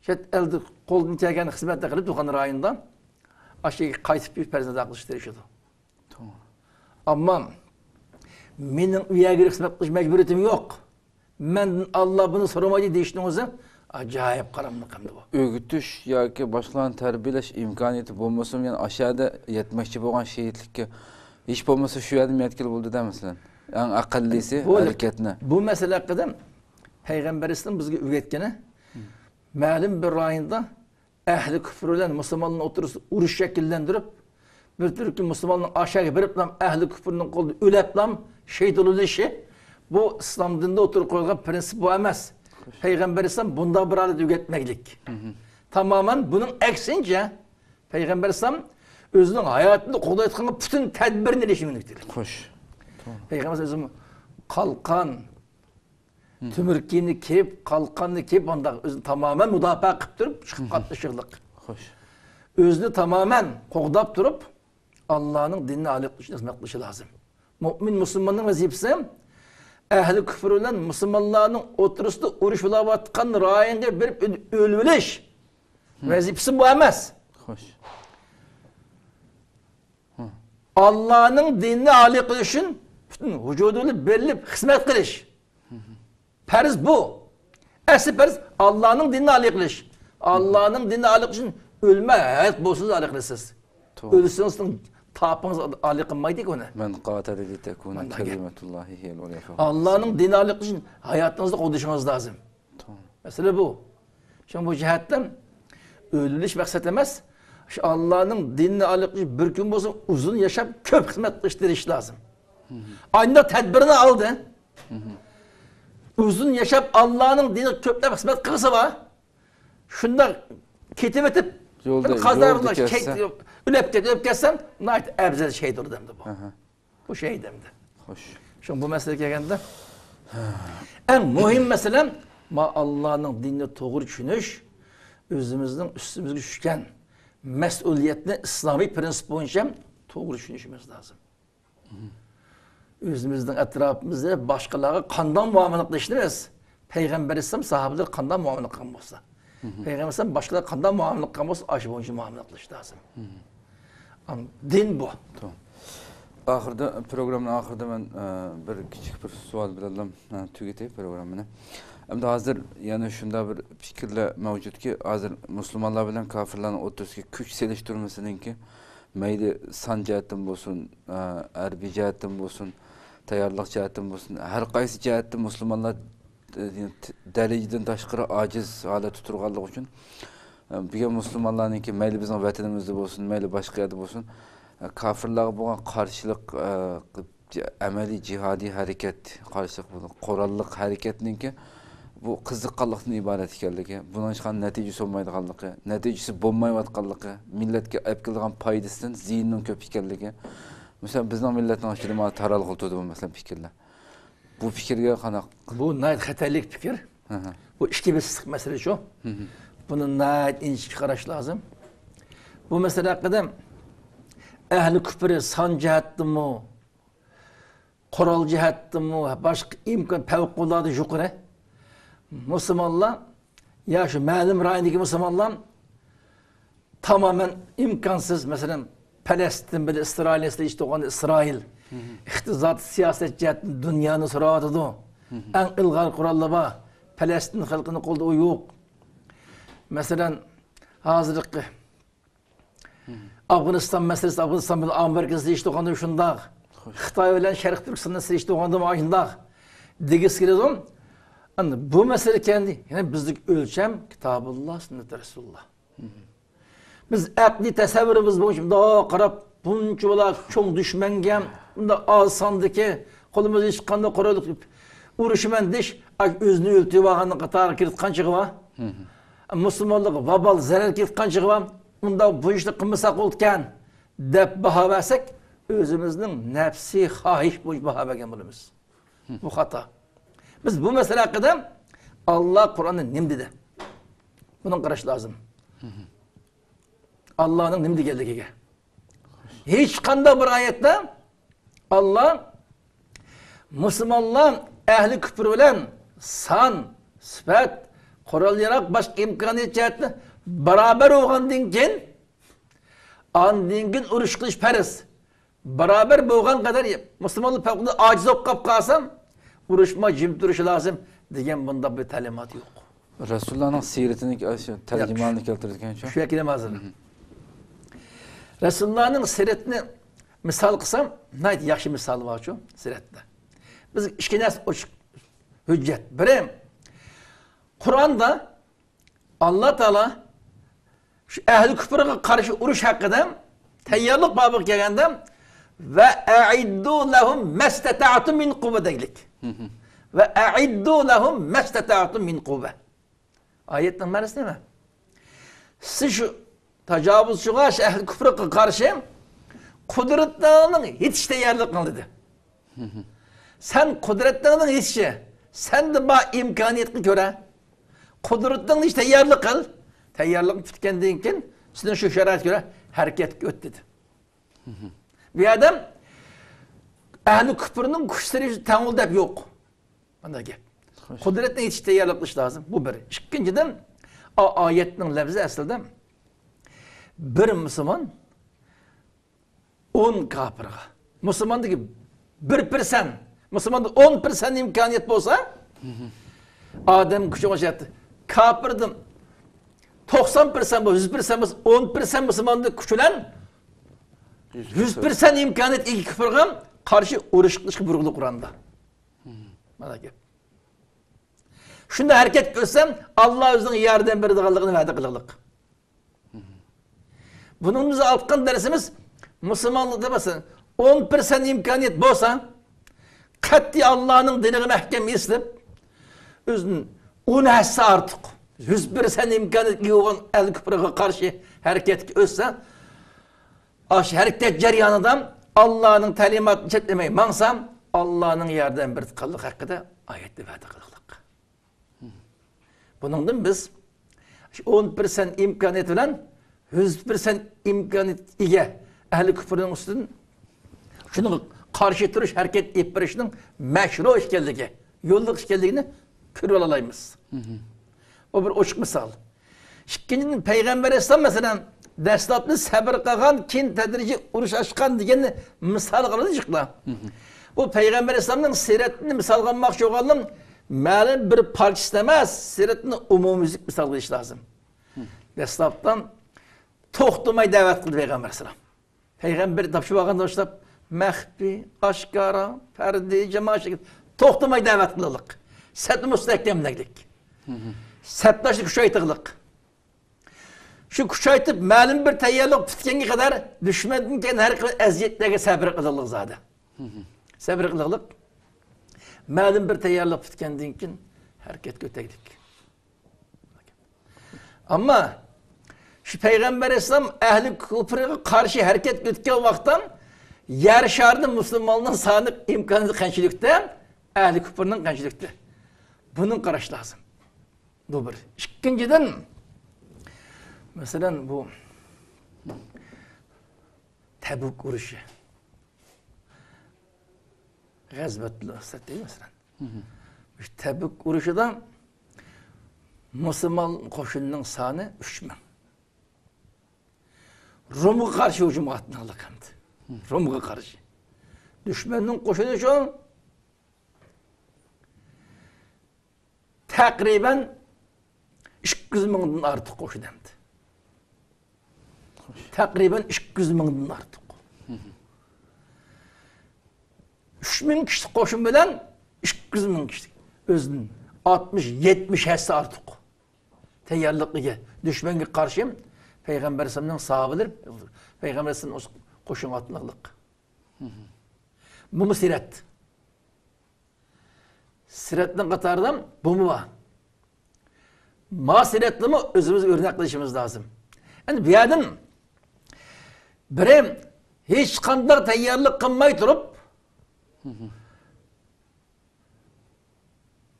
elde kolunu yetken hizmetle kılıp Duhan rayından aşağı kayıp bir perzine akılıştırışıydı. Tamam. Ama benim üye girip hizmet kılış mecburiyetim yok. Ben Allah bunu soramayı değiştiğinizde acayip karanlık hem de bu. Öğütüş yoki başkalarını terbiyeleş imkoniyati bo'lmasa yani aşağıda yetmekçi bo'lgan şehitlikka hiç bo'lmasa shu yerda yetkili bo'ldi demasizlar. Eng aqallisi hareketine. Bu mesele hakkında Peygamber İslam bizge öğretkeni ma'lum bir rayında ehli küfür bilen Müslümanların oturup uruş şekillendirip bir türlü Müslümanların aşağı verip ehli küfürün kolunu ölep şehit oluşu bu İslam dininde oturup koyulan prensip bu emez. Peygamber İslam bunda bir adet üretmeklik. Tamamen bunun eksince Peygamber İslam özünün hayatında kolay etkilen bütün tedbirini ilişimini bitirdi. Hoş. Peygamber İslam kalkan, tümürkini kiyip, kalkanını kiyip onda özünü tamamen müdafaa kıp durup çıkıp katlaşırlık. Hoş. Özünü tamamen koğdap durup Allah'ın dinine alıklışı, hizmetlışı lazım. Mümin Müslümanın vazifesi ehli küfür olan Müslümanların oturuşta uruş olavatkan rayında bir ölüleş vazifesi bu emez. Hoş. Allah'ın dinine âli kılışın bütün vücudunu belli hizmet kılış. Perz bu. Esli perz Allah'ın dinine âli kılış. Allah'ın dinine âli kılışın ölme hayat bolsuz âli kılışsız. Ölüsünüz tapınız âli kılmaydı ki ona. Men qatele li tekuna kelimetullahi hiyel ulya. Allah'ın dinine âli kılışın hayatınızda koduşunuz lazım. Tamam. Mesela bu. Şimdi bu cihetten ölülüş maksat emez. Allah'ın dinine alıklı bir gün olsa uzun yaşap köp hizmet kılıştırış lazım. Aynı tedbirini aldı. Uzun yaşap Allah'ın dinine köple hizmet kılsa var. Şunda ketip etip kazarlar, ölüp kessem nait ebzel şehit olur demdi bu. Bu şehit demdi. Hoş. Şimdi bu mesele geldiğinde en mühim mesele Allah'ın dinine doğru düşünüş, özümüzden üstümüze düşken mesuliyetine İslami prensip boyunca doğru düşünüşümüz lazım. Özümüzden etrafımızda başkalarına kandan muamele kılıştırırız. Peygamber İslam sahabeler kandan muamele kılmışsa. Peygamber İslam başkalarına kandan muamele kılmışsa aşı boyunca muamele kılış lazım. Din bu. Tamam. Ahırda programın ahırda ben bir küçük bir sual bilalım tügeteyim programını. Hem de hazır yani şunda bir fikirle mevcut ki hazır Müslümanlar bilen kafirlerin oturski güç seliştirmesinin ki meyli san cihetten olsun, erbi cihetten olsun, tayarlıq cihetten olsun, her kaysi cihette Müslümanlar dereceden taşkıra aciz hale tuturgallık için bir Müslümanların ki meyli bizim vatanımızda olsun, meyli başka yerde olsun kafirlere buna karşılık ameli cihadi hareket karşılık bulun, korallık hareketinin ki bu kızıkkallıktan ibaret ekanligi, bunun çıkan neticesi olmaydiganligi, neticesi bo'lmayotganligi, milletga olib keladigan foydasidan ziyinning ko'p ekanligi. Mesela bizning millatning ichida taralg'ul turdi bu mesela fikrlar. Bu fikirga qanaq? Bu nayt xatarlik fikir. Bu ishki bir mesele şu. Bunu nayet inişki qarash lazım. Bu mesele hakkında ehli küfrü san cihattımı, kural cihattımı, başka imkan fevkalade yukarı. Müslümanlar, ya şu malum rayındaki Müslümanlar tamamen imkansız. Mesela Palestin bile İsrail'de işte olan İsrail. İhtizat siyaset cihattı dünyanın sıratıdı. En ilgal kurallı var. Palestin halkının kolda o yok. Mesela hazırlıklı Afganistan meselesi, Afganistan bilen Amerika'da işte oğanda şunda. Xitay bilen Şerq Türkistan'da işte oğanda maşında. Degis giredim. Bu mesele kendi. Yani bizlik ölçem Kitabullah, Sünnet-i Resulullah. Biz akli tasavvurumuz bu için daha qarab bunca ola çoğ düşmenge, bunda az sandıki kolumuz hiç qanda qoralık uruşman diş özünü öltüp alğanın qatarı kiritqan çığı var. Müslümanlık vabal zarar kiritqan çığı var. Bunda bu işni qılmasak oltkan deb baha versak özümüzün nefsi xahiş bu baha vergen bo'lamiz. Bu hata. Biz bu mesele hakkında Allah Kur'an'da nim dedi. Bunun qarash lazım. Allah'ın nim deganligiga. Hiç qanday bir ayette Allah Müslümanlar ehli küfür bilen san, sifat, qurol-yarog başka imkoniyat jihatda barabar bo'lgandan keyin andan keyin urush qilish farz. Barabar bo'lgan qadar Müslümanlar faqat ojiz bo'lib qolib qolsam urushma jim turishi lozim degan bunda bir ta'limot yo'q. Resulullah'ın siretini tercümanını keltirdiğin için. Şu ekilem hazır. Resulullah'ın siretini misal kısam, neydi yaxşı misal var şu sirette. Biz iki nas hüccet. Birim, Kur'an'da Allah Teala şu ehli küfre karşı uruş hakkında teyyarlık babı gelende ve a'iddu lehum mesteta'tum min kuvve deylik. Ve a'iddu lehum mesteta'tum min kuvve. Ayetin manası değil mi? Siz şu tecavüzçüğe ehli küfre karşı kudretlerinin hiç teyarlık kıl dedi. Sen kudretlerinin hiç sen de bana imkaniyetini göre kudretlerinin hiç teyarlık kıl. Teyarlık bitkendiğin için sizin şu şerait göre hareket göt dedi. Bir adam ehli küfrünün güçleri tanıl hep yok. Bana gel. Kudretine hiç teyarlıkmış lazım. Bu bir. İkinciden ayetin lafzı aslında bir Müslüman 10 kafirga. Müslümandaki 1%, Müslümanda 10% imkaniyet olsa Adem küçük olacaktı. Kafirdim 90% bu, 100% bu, 10% Müslümanda küçülen 100% imkaniyet iki küfürge karşı uruş kılışkı buyuruldu Kur'an'da. Bana gel. Şunda hareket görsem Allah özünün yardım berdiğini vədə qılırıq. Bunun bize altkan dersimiz Müslümanlıkta mesela 10% imkaniyet bolsa kat'i Allah'ın dinini mehkem islip özünün 10 hassa artık 100% imkaniyet yoğun el küfrüge karşı hareket ötse hareket ceryanından Allah'ın talimatını çetlemeyi mansam Allah'ın yardım berdiğini hakkında ayette vədə qılırıq. Bunun biz 10% imkaniyet bilen 100% imkaniyet ige ehli küfrünün üstünün şunu karşı duruş hareket ettirişinin meşru işkelliği, yolluk işkelliğini körüp alayımız. O bir oşuk misal. İkincinin Peygamber Esselam mesela deslatlı sabır kılgan, kin tedrici uruş açkan diye misal kılacaklar. Bu Peygamber Esselam'ın siretini misal kılmak çok alım. Malum bir parça demez, siretini umumizlik misal kılış lazım. Deslattan toxtumay davet kıldı Peygamber Aleyhisselam. Peygamber tapşı bakanda başlap mehbi, aşkara, ferdi, cemaat şekilde toxtumay davet kılılık. Sed müsteklemlik. Seddaşlık kuşaytıqlık. Şu kuşaytıp malum bir teyyarlık bitkenge kadar düşmedinken her eziyetlerine sabır kılılık zaten. Sabır kılılık. Malum bir teyyarlık bitkenden keyin hareket götürdik. Ama şu Peygamber Aleyhisselam ehli küfre karşı hareket götürken vaktan yer şardı Müslümanlığın sağlık imkanı kançılıkta, ehli küfrinin kançılıkta. Bunun qarash lazım. Bu bir. İkinciden Mesela bu Tebuk uruşu. Gazvetli Esad değil mesela. İşte Tebuk uruşuda Müslüman koşunun sanı 3000. Rum'a karşı hücum atnalık hamdı. Rum'a karşı. Düşmanın koşunu şu takriben 200 mingden artık koşun hamdı. Takriben 200 mingden artık. 3000 kişi koşun bilen 200 ming kişi. Özünün 60-70 hesse artık. Teyyarlıklığı düşmana karşı Peygamber Aleyhisselam'ın sahabeleri Peygamber Aleyhisselam'ın koşun atmalık. Bu mu siret? Siretten katardan bu mu var? Ma siretli mi özümüz örnekleyişimiz lazım. Yani bir adam biri hiç kandak teyyarlık kılmay durup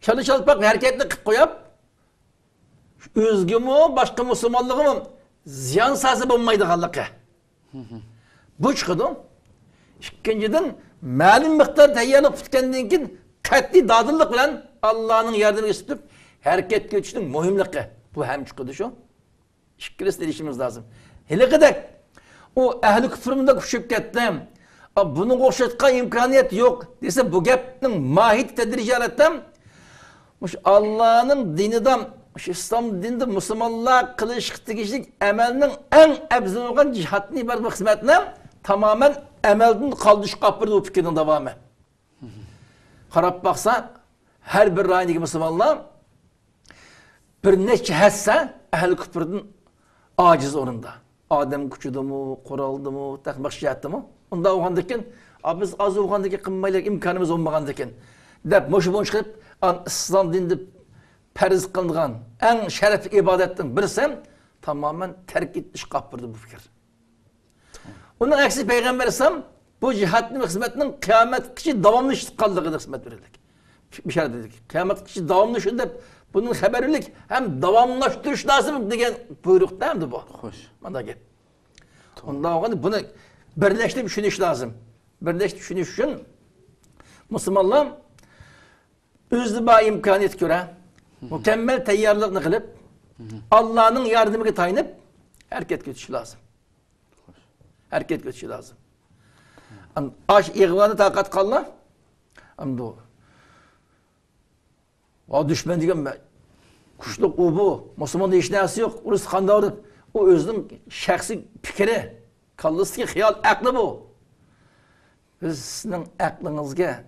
çalıp bak hareketli koyup özgü mü başka Müslümanlığı mı ziyan sazı bulmaydı kallıkı. Bu çıkıdı. İkinciden malum miktar teyyarlık tutkendiğin için katli dadıllık bilen Allah'ın yardımını istedim. Hareket geçtiğin mühimliği. Bu hem çıkıdı şu. İkilisi işimiz lazım. Hele kadar o ehli küfrümünde kuşup gittim. Bunu koşutma imkaniyet yok. Dese bu gepnin mahit tedricalettem. Allah'ın dininden, İslam dininde Müslümanlığa kılışık kişilik emelinin en ebzin olan cihatını ibadet hizmetine tamamen emelden kaldış kapırdı bu fikrin devamı. Karab baksa her bir rayındaki Müslümanlar bir neçe hesse ehl-i küfrün aciz onunda. Adem küçüdü mü, kuraldı mı, takmak şiyattı mı? Onda oğandayken, biz az oğandaki kımmayla imkanımız olmağandayken dep moşu çıkıp İslam dininde periz kılıngan en şeref ibadetten birsem tamamen terk etmiş kapırdı bu fikir. Onun aksi Peygamber Aleyhisselam bu cihatın hizmetinin kıyamet kişi devamlı kaldığı hizmet verildik. Bir şey dedik. Kıyamet kişi devamlı şunda bunun haberlik hem devamlaştırış lazım diyen buyruk değil mi bu? Hoş. Bana gel. Ondan bunu birleştirip düşünüş lazım. Birleştirip düşünüş için Müslümanlar özlüba imkaniyet göre mükemmel teyyarlığını kılıp Allah'ın yardımını tayinip hareket geçişi lazım. Hareket geçişi lazım. Aş ihvanı takat kalma. Ama o düşman diyen kuşluk o bu. Müslüman'da hiç neyse yok. Orası kanda o özünün şahsi fikri. Kallısı ki hıyal aklı bu. Biz sizin aklınızga,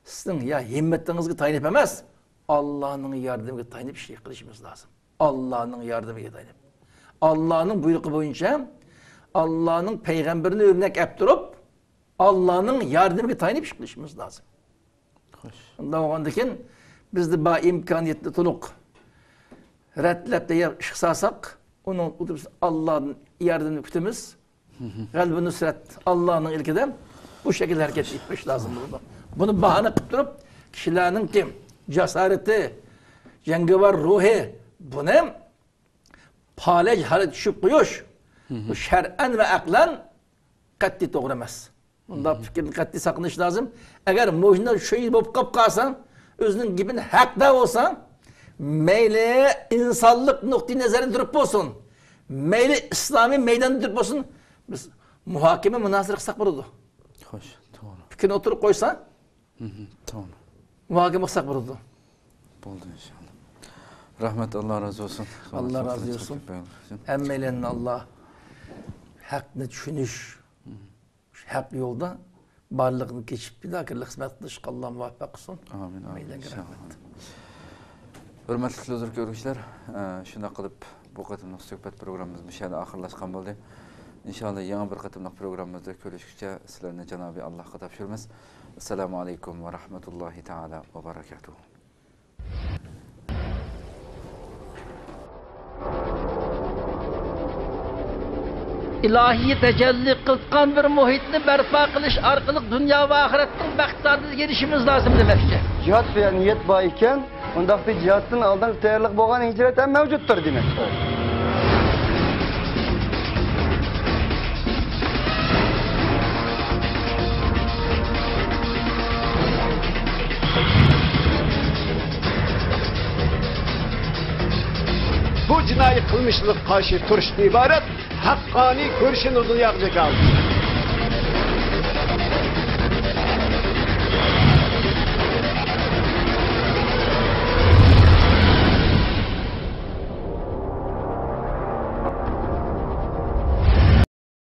sizin ya himmetinizga tayinip emez. Allah'ın yardımına tayinip şey kılışımız lazım. Allah'ın yardımına tayinip. Allah'ın buyruğu boyunca Allah'ın peygamberini örnek yaptırıp Allah'ın yardımına tayinip şey kılışımız lazım. Ondan oğandayken biz de bu imkaniyetli tuluk redlep de yer şıksasak onun Allah'ın yardımını kütümüz kalbi nusret Allah'ın ilkiden bu şekilde hareket etmiş lazım burada. Bunu bahane kıptırıp kişilerin kim? Cesareti, cengivar ruhi bunu palej hale düşüp koyuş. Bu şer'en ve aklen katli doğramaz. Bunda fikrini katli sakınış lazım. Eğer mucizler şöyle bulup kapkarsan özünün gibi hakda olsa meyli insanlık noktayı nazarı durup olsun. Meyli İslami meydanı durup olsun. Biz muhakeme münazır kısak bulurdu. Hoş, doğru. Fikrini oturup koysa Doğru. muhakeme kısak bulurdu. Buldu inşallah. Rahmet Allah razı olsun. Allah razı olsun. Emmelenin Allah hakkını düşünüş, hak yolda barlığını geçip bir dakika hizmet kılış Allah muvaffak olsun. Amin. Amin. İnşallah. Rahmet. Hürmetli huzur görüşler, şuna kılıp bu katımlık söhbet programımız müşahede ahırlaşkan oldu. İnşallah yeni bir katımlık programımızda görüşükçe sizlerine Cenab-ı Allah'a tapşırmaz. Esselamu Aleyküm ve Rahmetullahi Teala ve Berekatuhu. İlahi tecelli kılkan bir muhitni berpa kılış arkalık dünya ve ahirettin baktadız gelişimiz lazım demekçe. Cihat veya niyet bağıyken ondaki cihatın aldan tayarlık boğan hicret hem mevcuttur demek. bu cinayi kılmışlık karşı turuştan ibaret hakkani görüşünü dünyaya kaldı.